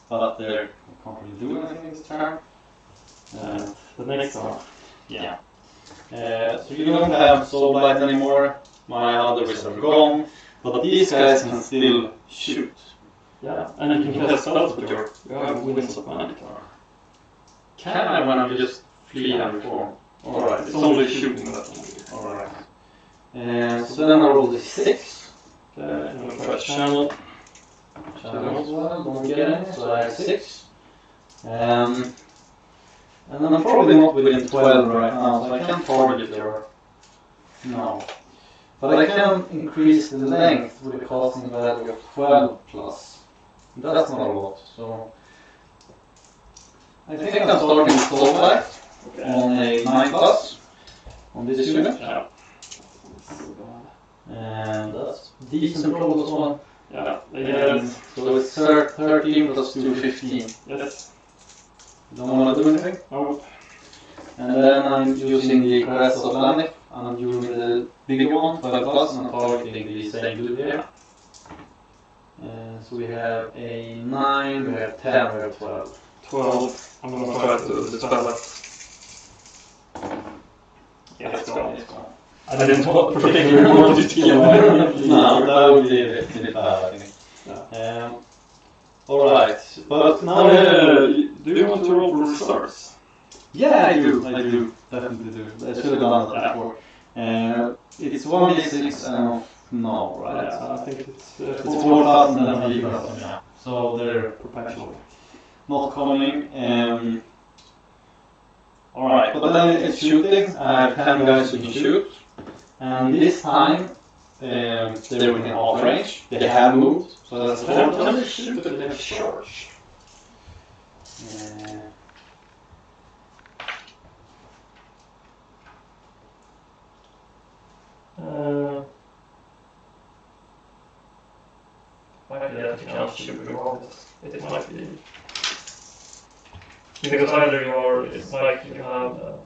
but they can't really do anything this turn. The next one. Yeah. So you don't have Soul Blight anymore. My other wizards are gone, but these guys can still shoot. Yeah, and you can cast spells with you have Winds of Magic. Can I when I just flee and form? Alright, It's only shooting that one. Alright. So then I roll the 6. Okay, I'm gonna try channel. Channel as well, don't get any, so I have 6. And I'm probably not within 12 right now, so I can't target your... No. But I can increase the length with a casting value of 12 plus. That's not a lot, so... I think I'm starting with Soul Blight on a 9 plus on this unit. Yeah. And that's decent roll as well. Yeah, again. So it's 13 plus 2, 15. Yes. Don't want to do anything? No. And then I'm using the Caress of Landing. I'm using the bigger one, 12 plus, and I'm targeting the same dude here. So we have a 9, we have 10, we have 12. 12. I'm gonna try to dispel that. Yeah, it's gone. I didn't particularly want to kill him. No, that would be a bit bad, I think. Yeah. Alright, but now... do you want to roll for stars? Yeah, I do, definitely do. I should have done that before. It's 1d6 and no, right? Yeah, I think it's 4,000 and 3,000, yeah. So they're perpetual. Not coming. Alright, but then it's shooting. I have 10 guys who can shoot. And this time, they're within half range. They have moved, so that's They don't shoot, but they have charge. Might be that you can't shoot regardless. It might be. Because either you are, it's like you have.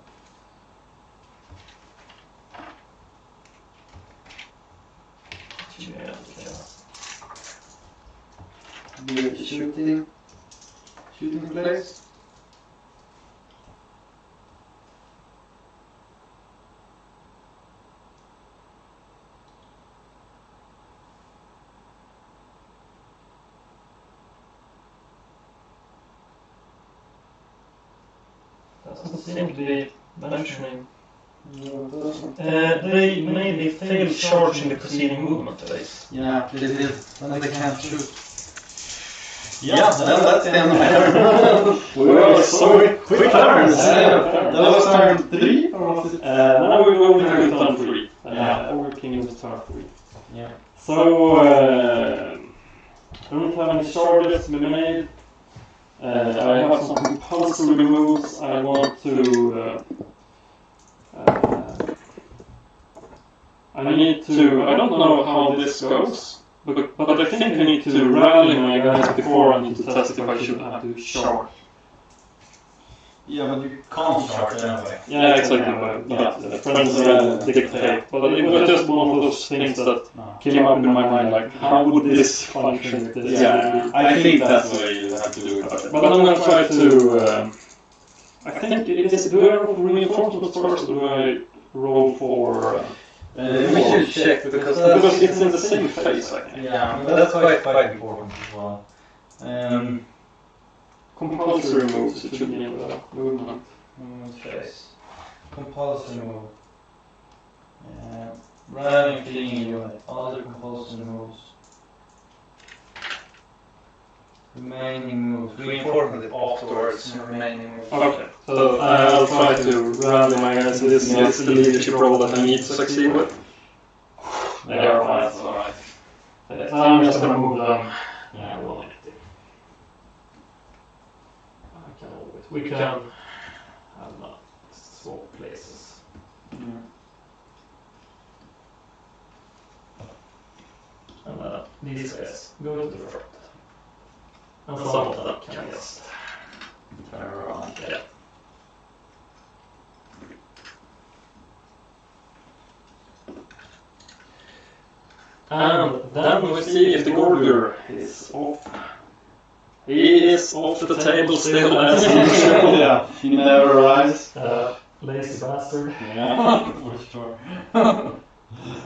Shooting place. Doesn't seem to be mentioning. They maybe failed charging the preceding movement phase. Yeah, they did. Then they can't shoot. Yeah, then that's the end of my turn. Well, so quick turns! That was turn 3? Or was it? Now we're going to turn 3. Yeah. Ogre Kingdom's turn 3. Yeah. So, I don't have any charges to be made. I have some compulsory moves. I want to. I need to. I don't know how this goes. But I think I need to rally my guys before I need to test if I should have to charge. Yeah, but you can't charge anyway. Yeah, exactly. But friends dictate. But it was just one of those things that came up in my mind, like, how would this function with this? Yeah, I think that's the way you have to do it. But I'm going to try to... I think, do I roll for reinforcements first, or do I roll for... we should check, because it's in the same phase, I think. Yeah, but that's quite important as well. Compulsory moves, it should be in the movement. Phase. Compulsory move. Running, fleeing unit. Other compulsory moves. Remaining moves. Reinforcement afterwards. Remaining moves. Okay, so I'll try to rally my guys. This is the leadership role that I need to succeed with. They are fine, it's alright. So I'm just gonna move them. Yeah, we'll need to. We can have swap places. And these guys go to the front. And some of them can just turn around. Yeah. And then we see if the Ogre is off. He is off the table still as usual. Yeah, he never arrives. Lazy bastard. Yeah, for sure.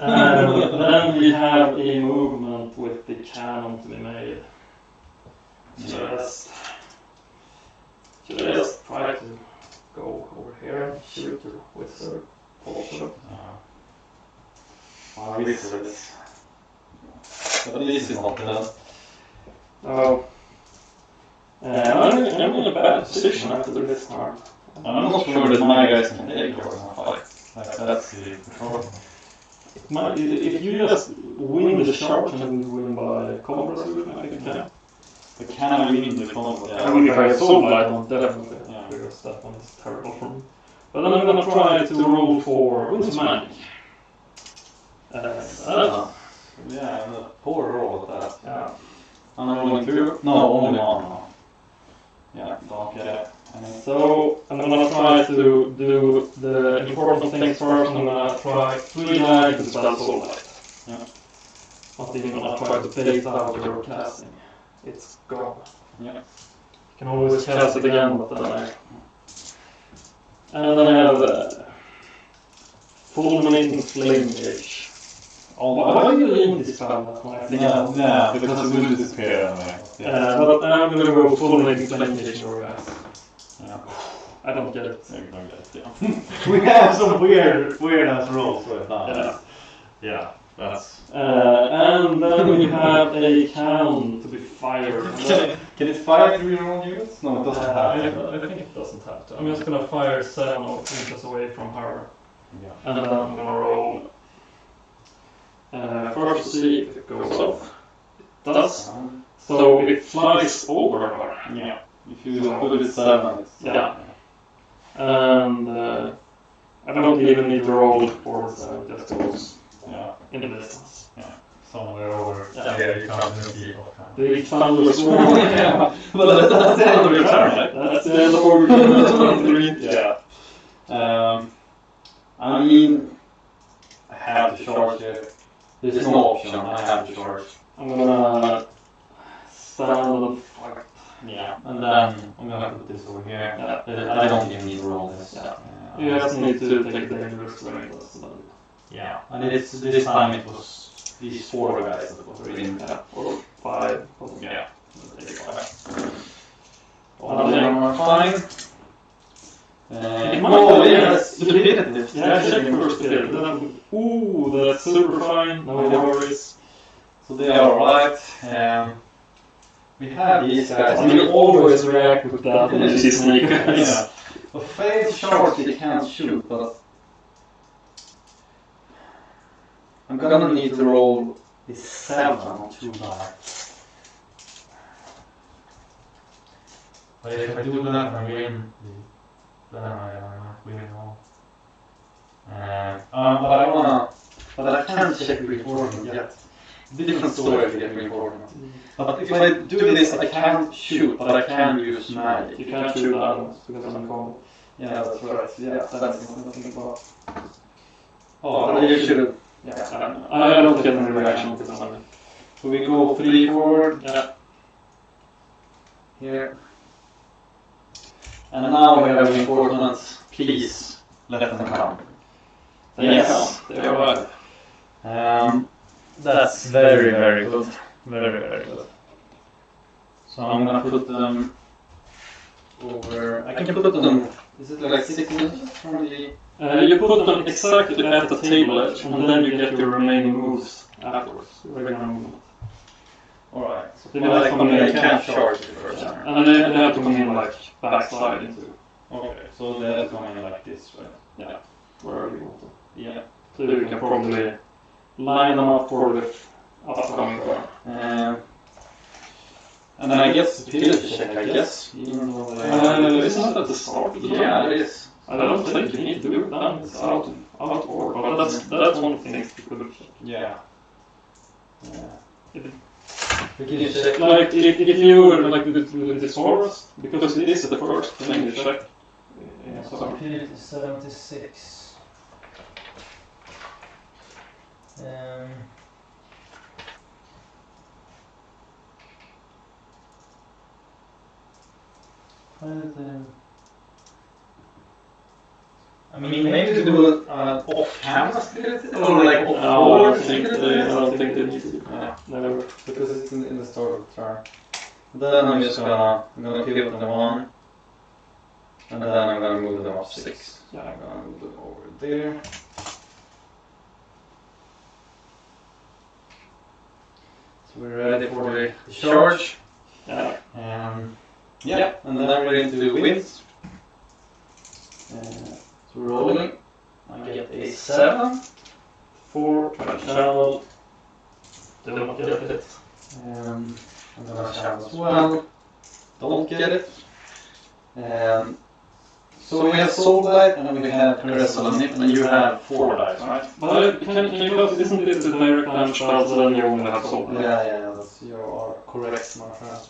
And then we have a movement with the cannon to be made. Should I just try to go over here and shoot her wizard also? Wizards. But this is not dead. Oh. I'm in a bad position after this turn. I'm not sure that my guys can take yours in a fight. Like, that's the problem. If you just win the charge and win by combat resolution, I think you can. But can I win the combat? Yeah. I mean, if I have soul light on, definitely. Yeah. Because that one is terrible for me. But then I'm gonna try to roll for Winds Magic. Yeah, and a poor roll at that. Yeah. I'm rolling 2? No, only 1. Yeah, don't get it. So I'm gonna try to do the important things first. I'm gonna try 3 die to spell soul light. Yeah. Not even gonna try to phase out your casting. It's gone. Yeah. You can always cast it again, but then and then I have fulminating flame gauge. Why do you leave this spell? That's my thing. Yeah, because it will disappear anyway. But I'm gonna go fulminating flame gauge for you guys. Yeah. I don't get it. You don't get it, yeah. We have some weird ass rolls right now. Yeah, that's... and then we have a cannon to be fired. Can it fire through your own units? No, it doesn't have to. I think it doesn't have to. I'm just gonna fire 7 inches away from her. Yeah. And then I'm gonna roll. First to see if it goes off. It does. So it flies over her. Yeah. If you put it 7, it's... Yeah. And I don't even need to roll for 7, it just goes in the distance. Yeah. Somewhere over. Yeah, you can't see. The thunderous roll. Yeah. But that's the end of your turn, right? That's the end of Ogre Kingdom 3. Yeah. I mean, I have to charge it. There's no option, I have to charge. I'm gonna stand and fight. Yeah, and then I'm gonna put this over here. Yeah. I don't even need to roll this. Yeah. You just need to take a dangerous range. Yeah, and it's this time it was these 4 guys that were in. Yeah, or 5. Yeah, take 5. All of them are fine. It might be stupidity. Yeah, check first here. Ooh, that's super fine. No worries. So they are alright. We have these guys. And you always react with that when you see snake eyes. Yeah. A failed charge they can't shoot, but I'm gonna need to roll this 7 on 2 dice. But if I do that and win, then I win all. But I can't check reinforcement yet. different story if you get reinforcement. But if I do this, I can't shoot, but I can use magic. You can't shoot animals because I'm in combat. Yeah, that's right. Yeah, that's something to think about. Oh, you should. Yeah, I don't get any reaction to this one. So we go 3 forward. Yeah. Here. And now we have reinforcements. Please let them come. Yes, they arrive. That's very, very good. Very, very good. So I'm gonna put them over. I can put them. Is it like 6 inches from the? You put them exactly at the table edge, and then you get your remaining moves afterwards. Regular movement. Alright. So They like I can't charge the first turn. And they have to come in like backslide into. Okay, so they have to come in like this, right? Yeah. Wherever you want to. Yeah. So you can probably line them up for the upcoming turn. And then I guess the pillage check, I guess. Even though they... Isn't that at the start of the turn? Yeah, it is. I don't think you need to do it then. It's out of order. But that's one of the things you could check. Yeah. Like if you were like with this forest, because it is the first thing you check. Yeah, So sorry. period is 76. I mean, maybe to do it off-camera split or like off No, I board don't think they need to. Yeah. Never. Because it's in the start of the turn. Then I'm just gonna kill them 1. And then I'm gonna move them up 6. Yeah. I'm gonna move them over there. So we're ready for the charge. Yeah. Yeah, and then we're into wins. So we're rolling. I get a 7. 4, channel. Don't get it. I'm gonna channel as well. Don't get it. So we have soul die and we have caressal and you have 4 dice, right? But can you go, isn't this the direct damage spells and then you only have soul? Yeah, that's, you are correct, my friend.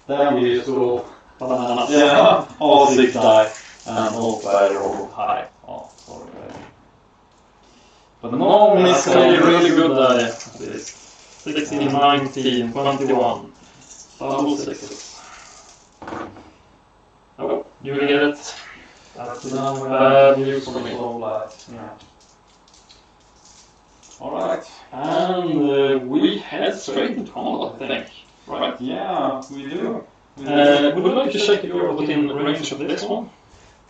Then we just go Bananas. yeah, all 6 die and hope I roll high. Oh, sorry. But no That's miscast. a really good die. 16, 19, 21. Double 6s. Oh, you get it. That's bad news for me. Yeah. Alright. And we head straight into combat, I think. Right? Yeah, we do. Would you like to check if you're within range of this one?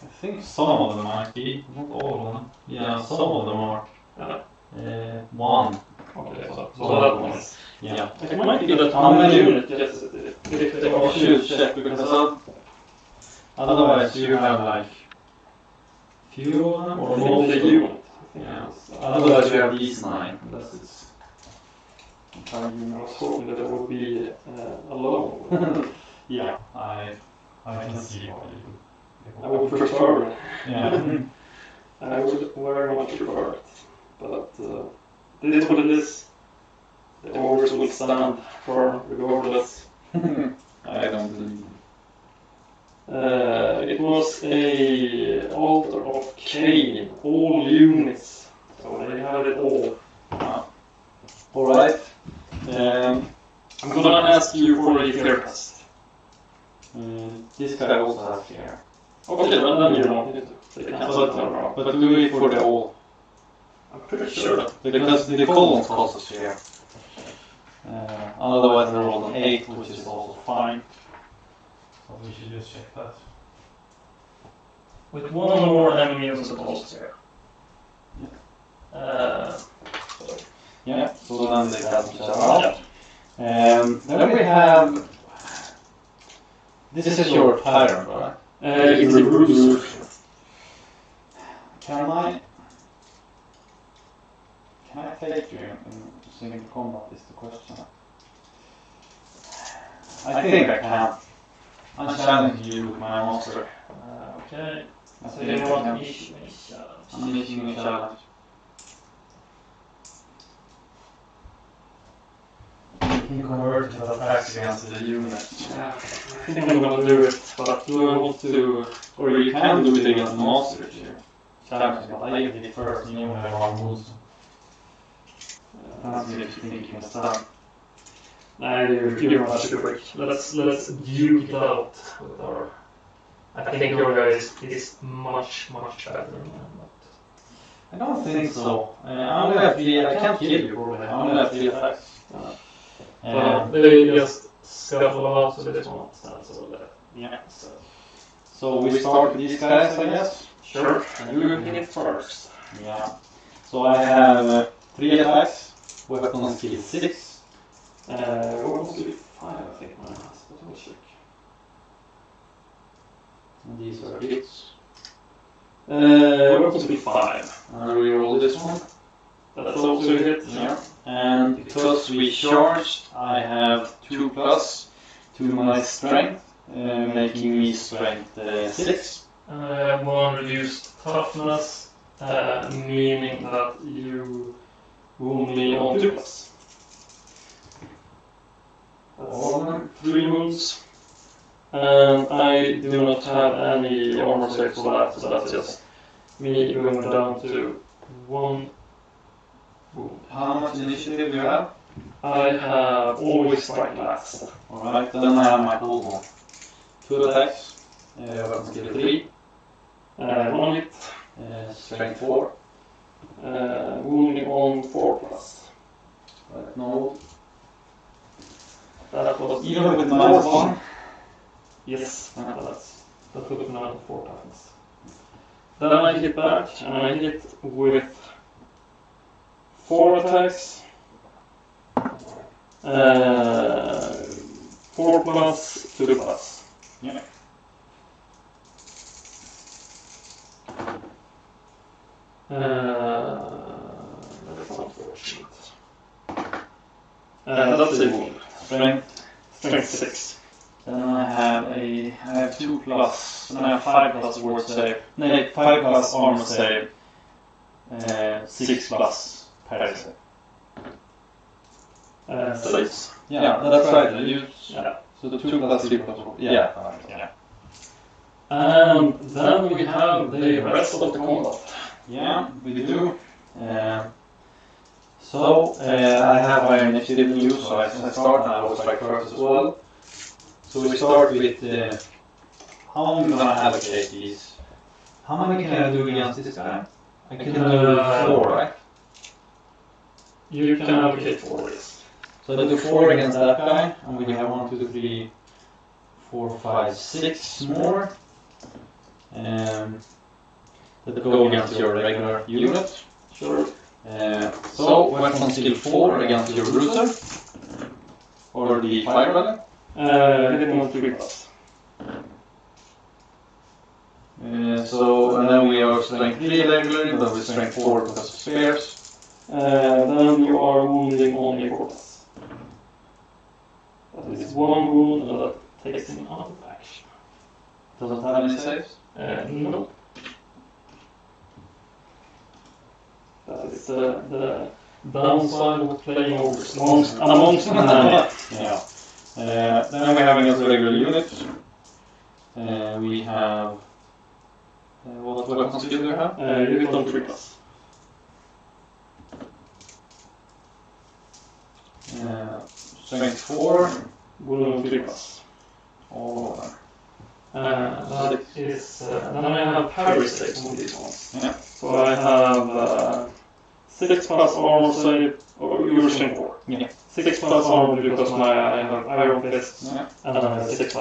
I think some of them might be, not all of them. Yeah, some of them are. Yeah. 1. Okay, so that one is. Yeah. It might be that How many unit gets it if they I are should check because otherwise you have like few of them or not the unit. Yeah. Otherwise you have these 9. That's it. I was hoping that it would be alone. Yeah, I can see why you. I would prefer it. Yeah. I would very much prefer it. But it is what it is. The ogres will stand firm regardless. I don't believe. It was a altar of Cain, all units. So they have it all. Alright. I'm gonna ask you for a fear test. This guy also has fear. Okay, then you don't need to. They cancel it around. But do it for the all. I'm pretty sure that. Because the columns cost us fear. Otherwise I rolled an 8, which is also fine. So we should just check that. with 1 or more enemy units opposed here. Yeah, so then they cancel each other out. Then we have. This is your tyrant, right? It's a roof. Can I take you in single combat is the question. I think I can. I'm challenging you with my monster. Okay. I So think you I want can. issue a challenge. I'm making a challenge. can convert to attacks against the unit. Yeah, I think I'm gonna do it, but do I want to... Or you can do it against monsters here. Challenge, but I get it first and you only have one boost. That's if you think you can start. Nah, you're much too quick. Let's duke it out with our... I think your guy is much better than that. I don't think so. I only have 3, I can't kill you probably. I only have 3 attacks. So they just scuffle out, so this one stands over there. Yeah. So we start with these guys, I guess? Sure. And you hit it first. Yeah. So I have 3 attacks, weapon skill 6. Weapon skill 5, I think mine has, but we'll check. And these are hits. Weapon skill 5. I'll reroll this one. That's also a hit. Yeah. And because we charged, I have 2+ to my strength, making me strength 6. 1 reduced toughness, meaning that you wound me on 2+. That's 3 wounds. And I do not have any armor saves for that, so that's just me going down to 1 wound. How much initiative do you have? I have always strike last. Alright, then I have my whole one. 2 attacks, weapon skill 3. 1 hit. Strength 4. Wounding on 4+. Right, no. That was Even with -1. Yes, that took me out 4 times. Then I hit back, and I hit with 4 attacks. 4+, 2+. Yeah. That's unfortunate. That's a wound. Strength 6. Then I have 2+, and I have 5+ ward save. No, 5+ armor save. 6+ parry save. Saves. Yeah, that's right. Yeah. So 2+, 3+4. Yeah. And then we have the rest of the combat. Yeah, we do. So I have my initiative in use, so I start and I will strike first as well. So we start with how am I gonna allocate these? How many can I do against this guy? I can do 4, right? You can allocate 4, yes. So I do 4 against that guy, and we have 1, 2, 3, 4, 5, 6 more. That go against your regular unit. Sure. So weapon skill 4 against your bruiser, or the fire belly. Hitting on 3+. So and then we are strength 3 regularly, but we strength 4 because of spears. Then you are wounding on a 4+. That is 1 wound, and that takes him out of action. Doesn't have any saves? No. That is the downside of playing ogres amongst the enemy. Yeah. Then we have against regular units. We have what weapons do you have? You hit on 3+. Strength 4. Wounding on 3+. All of them. That is. Then I have parry saves on these ones. Yeah. So I have 6+ armor save, or you were strength 4. Yeah. 6+ armor because I have iron fists, Yeah. and I have 6+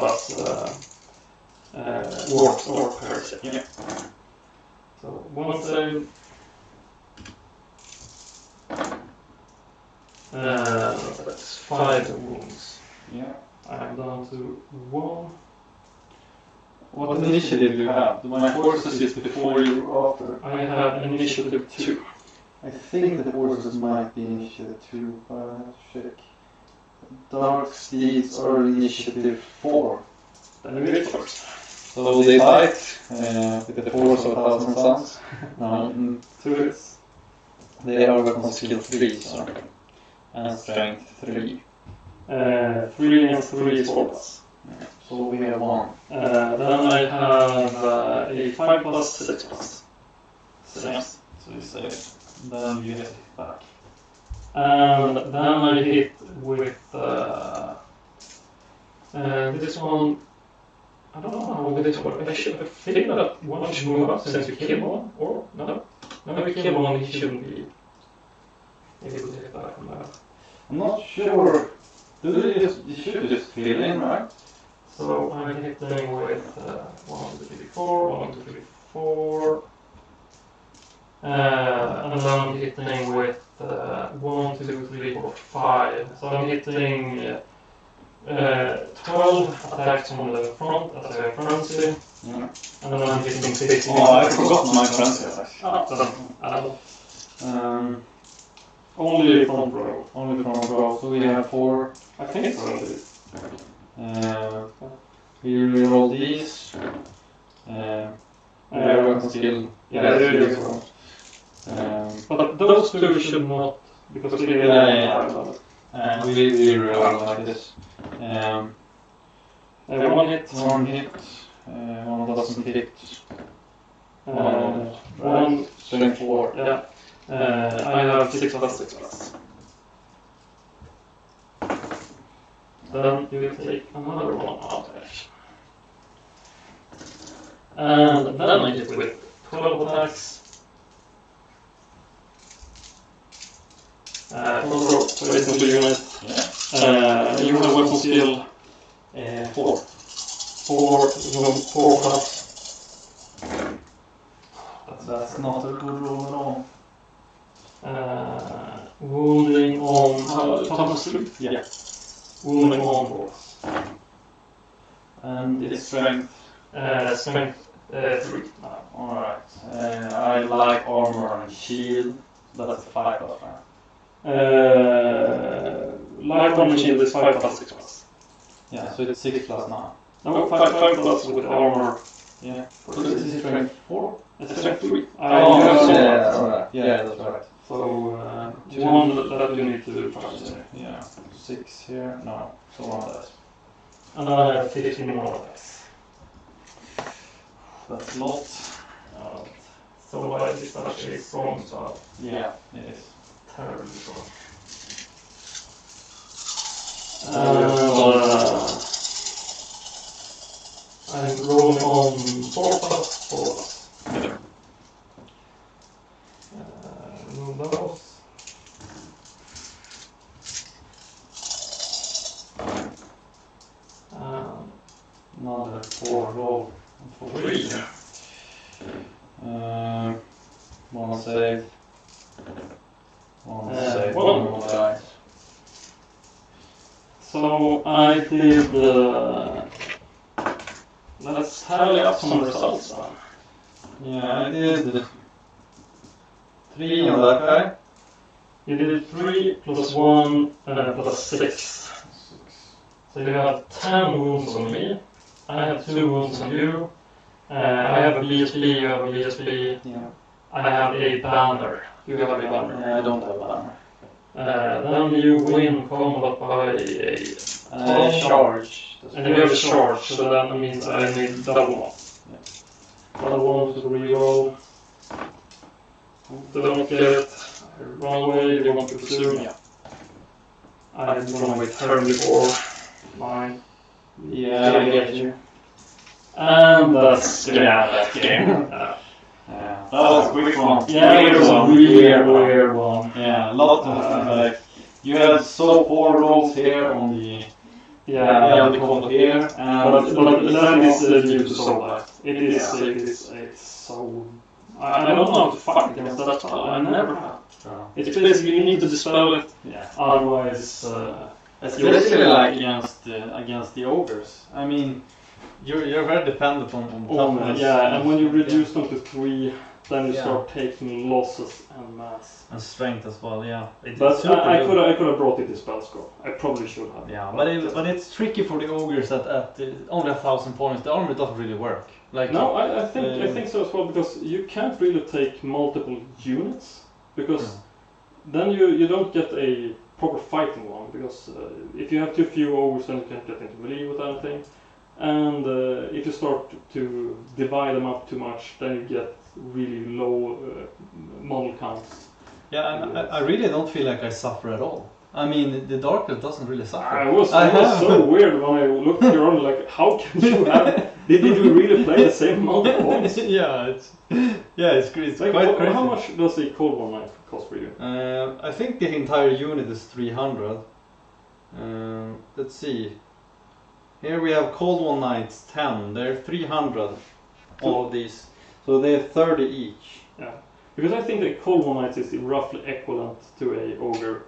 ward or parry save. Yeah. So 1 save. That's 5 wounds. Yeah. I'm down to 1. What initiative do you have? Do my forces is before you or after? I have initiative 2. I think the forces might be initiative 2, but I have to check. Dark steeds are initiative 4. Then we hit first. So they bite with the force of 1,000 suns. No, 2 hits. they are weapon skill 3, so. And strength 3. 3 against 3 is 4 plus. Yeah. So we have 1. Then I have a 5 plus 6 plus. Yeah. So you save. Then you hit back. And then I hit with this one. I don't know how this works. I feel that one should move up since you killed one, or no? No, if you kill one, he shouldn't be able to hit back from that. I'm not sure. You should just fill in, right? So I'm hitting with 1, 2, 3, 4, 1, 2, 3, 4. And then I'm hitting with 1, 2, 3, 4, 5. So I'm hitting 12 attacks on the front as a frenzy. Yeah. And then I'm hitting 16. Oh, I forgot my frenzy attack. Only front row. Only front row. So we have 4. I think so. We reroll these. We are still. Yeah, there you go. But those two should not, because they we reroll like this. One hit. One hit. One doesn't hit. One strength 4. Yeah. I have 6 plus 6 plus. Then you will take another one out action. And then I hit with 12 attacks. Control, so it's not a unit. Yeah. You have weapon skill 4. 4 plus. That's not a good roll at all. Wounding on toughness 3? Yeah. Wounding on 4. And it's strength. Strength 3. Alright. I like armor and shield. That's a 5 plus, right? Life on shield is 5 plus 6 plus. Yeah, so it's 6 plus now. No, 5 plus with armor. Yeah. So this is strength 4? It's strength 3. That's right. Yeah, that's right. So, one that you need to do first. Yeah. 6 here. No. So on that. And then I have 15 more attacks. That's a lot. So I is actually strong stuff. Yeah, it is. Terribly strong. I'm rolling on 4 plus 4 plus. Remove those. Another 4 roll. 3. One save. One save. One. One more die. So I did. Let's tally up some results then. Yeah, I did 3 on that guy. You did 3 plus 1 plus 6. So you have 10 wounds on me. I have 2 wounds on you. I have a BSB, you have a BSB. Yeah. I have a banner. You have a banner. I don't have a banner. Then you win combat by a charge. and you have a charge, so that means I need double one. Yeah. Double one to reroll. Don't get it. I run away, they want to pursue me. Yeah. I run away terribly for mine. Yeah, I get you. And that's that game. Yeah, that was a quick one. Yeah, it was a weird one. Yeah, a lot of like you had so poor rolls here on the on the combo here, but that is due to soul. It is so. I don't know how to fight against that spell. I never have. It's basically you need to dispel it. Yeah. Otherwise, especially like against the ogres. I mean, you're very dependent on toughness. Yeah, and when you reduce them to 3, then you start taking losses en masse. And strength as well, yeah. But I could have brought it to spell score. I probably should have. Yeah, but it's tricky for the ogres at only 1,000 points. The armor doesn't really work. Like no, I think so as well, because you can't really take multiple units, because then you don't get a proper fighting one, because if you have too few ogres, then you can't get into melee with anything. And if you start to divide them up too much, then you get really low model counts. Yeah, and I really don't feel like I suffer at all. I mean, the Dark Elf doesn't really suffer. It was so weird when I looked around, like, how can you have... Did you really play the same amount of points? Yeah, it's great. It's like, quite crazy. How much does a cold one knife cost for you? I think the entire unit is 300. Let's see. Here we have cold one knights 10. They're 300. All of these. So they're 30 each. Yeah, because I think a cold one knight is roughly equivalent to a ogre.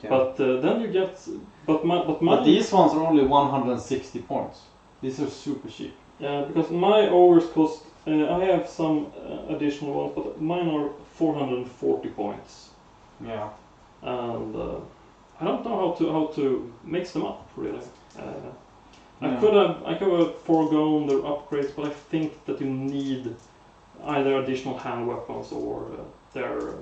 Yeah. But then you get, but these ones are only 160 points. These are super cheap. Yeah, because my ogres cost. I have some additional ones, but mine are 440 points. Yeah. And I don't know how to mix them up really. I could have foregone their upgrades, but I think that you need either additional hand weapons or their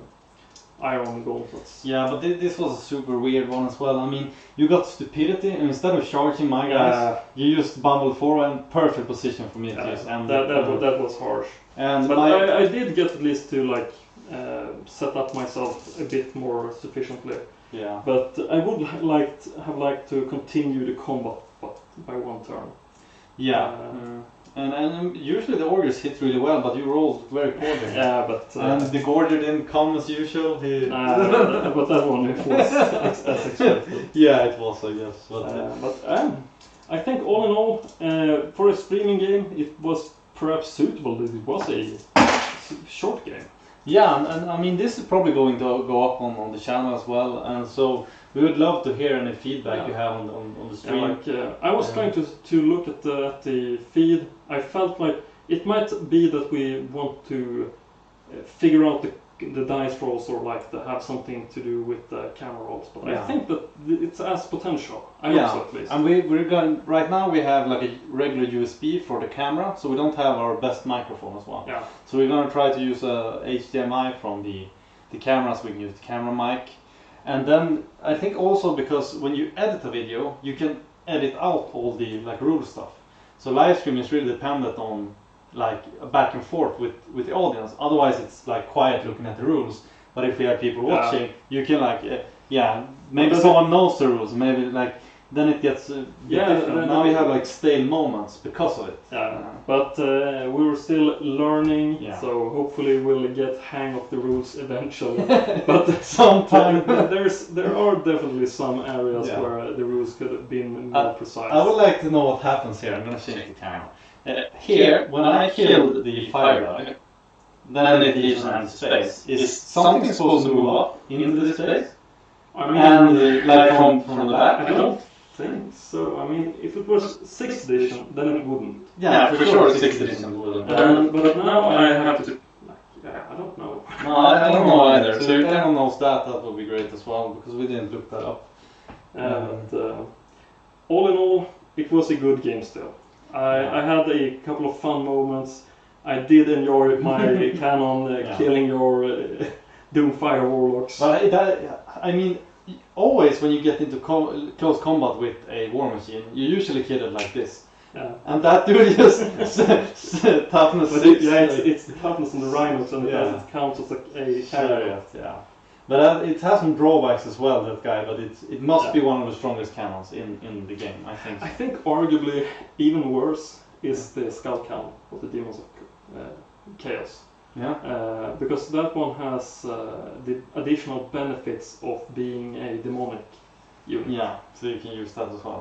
iron gauntlets. Yeah, but this was a super weird one as well. I mean, you got stupidity, and instead of charging my guys, you just bumbled forward in perfect position for me to use. And that was harsh. But I did get at least to like set up myself a bit more sufficiently. Yeah. But I would have liked to continue the combat, but by one turn. Yeah. And usually the ogres hit really well, but you rolled very poorly. Yeah, but... and the Gorger didn't come as usual. But that one was as expected. Yeah, it was, I guess. But I think all in all, for a streaming game, it was perhaps suitable that it was a short game. Yeah, and I mean, this is probably going to go up on the channel as well, and so we would love to hear any feedback you have on the stream. I was trying to look at the feed. I felt like it might be that we want to figure out the dice rolls, or like to have something to do with the camera rolls, but I think that it has potential. I hope so, at least. And we're going right now. We have like a regular USB for the camera, so we don't have our best microphone as well. Yeah. So we're gonna try to use a HDMI from the camera, so we can use the camera mic. And then I think also because when you edit a video, you can edit out all the like rule stuff. So live stream is really dependent on like a back and forth with the audience. Otherwise, it's like quiet looking at the rules. But if we have people watching, you can like maybe someone knows the rules. Maybe like then it gets different. Now we have like stale moments because of it. But we were still learning, so hopefully we'll get hang of the rules eventually. But sometimes there are definitely some areas where the rules could have been more precise. I would like to know what happens here. I'm gonna change the camera. Here, when I killed the fire guy, then it leaves an empty space. Is something supposed to move up into this space? I mean, like from the back? I don't think so. I mean, if it was 6th edition, then it wouldn't. Yeah, for sure 6th edition wouldn't. But now I have to... I don't know. No, I don't know either. So if anyone knows that would be great as well, because we didn't look that up. And all in all, it was a good game still. I had a couple of fun moments. I did enjoy my cannon killing your Doomfire Warlocks. But I mean, always when you get into close combat with a war machine, you usually kill it like this. Yeah. And that dude just toughness 6. It's the toughness on the rhinos, and it counts as a chariot. Yeah. But it has some drawbacks as well, that guy. But it must be one of the strongest cannons in the game, I think. I think arguably even worse is the Skull Cannon of the Demons of Chaos. Yeah. Because that one has the additional benefits of being a demonic unit. Yeah, so you can use that as well.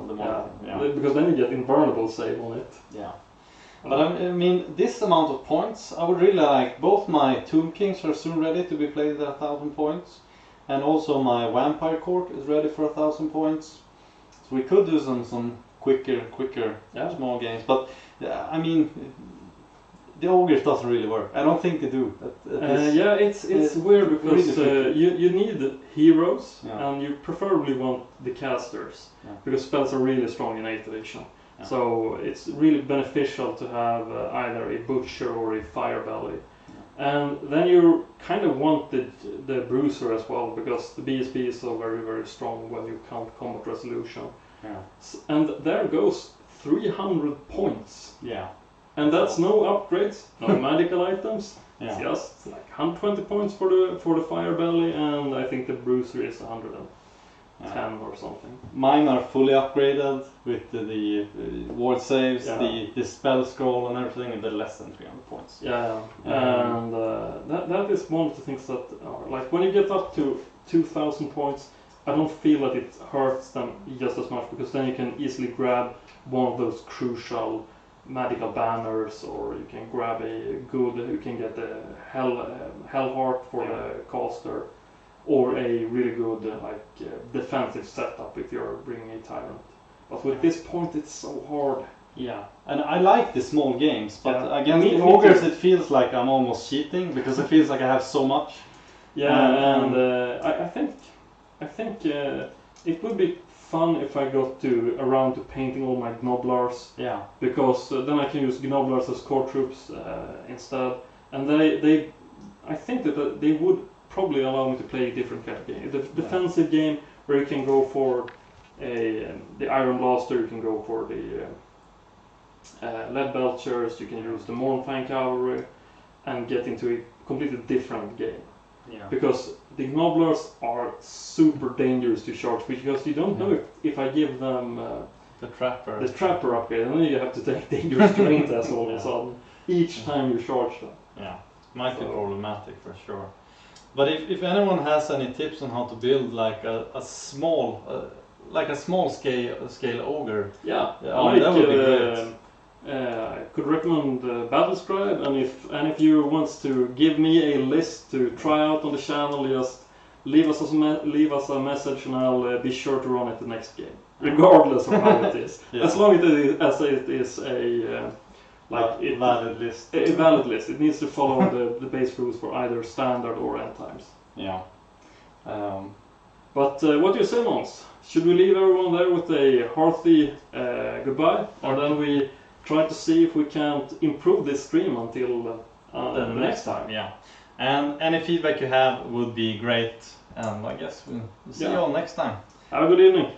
Because then you get invulnerable save on it. Yeah. But I mean, this amount of points, I would really like. Both my Tomb Kings are soon ready to be played at 1,000 points, and also my Vampire Court is ready for 1,000 points. So we could do some quicker small games. But I mean, the ogres doesn't really work. I don't think they do. It's weird because you need heroes, and you preferably want the casters, because spells are really strong in 8th edition. Yeah. So it's really beneficial to have either a butcher or a fire belly. And then you kind of want the bruiser as well, because the BSB is so very, very strong when you count combat resolution. Yeah. And there goes 300 points. Yeah. And that's no upgrades, no magical items. Yeah. It's just like 120 points for the fire belly, and I think the bruiser is 110 or something. Mine are fully upgraded with the ward saves, the spell scroll and everything, and they're less than 300 points. Yeah, and that is one of the things that are, like, when you get up to 2,000 points, I don't feel that it hurts them just as much, because then you can easily grab one of those crucial magical banners, or you can grab you can get the hell heart for the caster, or a really good defensive setup if you're bringing a tyrant. But with this point, it's so hard. Yeah, and I like the small games, but against the ogres it feels like I'm almost cheating, because it feels like I have so much. Yeah, and I think it would be fun if I got around to painting all my gnoblars. Yeah. Because then I can use gnoblars as core troops instead, and I think that they would probably allow me to play a different kind of game. The defensive game where you can go for the Iron Blaster, you can go for the Lead Belchers, you can use the Mournfang Cavalry, and get into a completely different game. Yeah. Because the Gnoblars are super dangerous to charge, because you don't know if I give them the Trapper upgrade, and then you have to take dangerous terrain tests all of a sudden each time you charge them. Yeah, might be problematic for sure. But if anyone has any tips on how to build like a small scale ogre, that would be great. I could recommend Battle Scribe, and if you wants to give me a list to try out on the channel, just leave us a message, and I'll be sure to run it the next game, regardless of how it is. As long as it is a valid list. A valid list. It needs to follow the base rules for either standard or end times. Yeah. But what do you say, Måns? Should we leave everyone there with a hearty goodbye, and then we try to see if we can't improve this stream until the next time? Yeah. And any feedback you have would be great. And I guess we'll see you all next time. Have a good evening.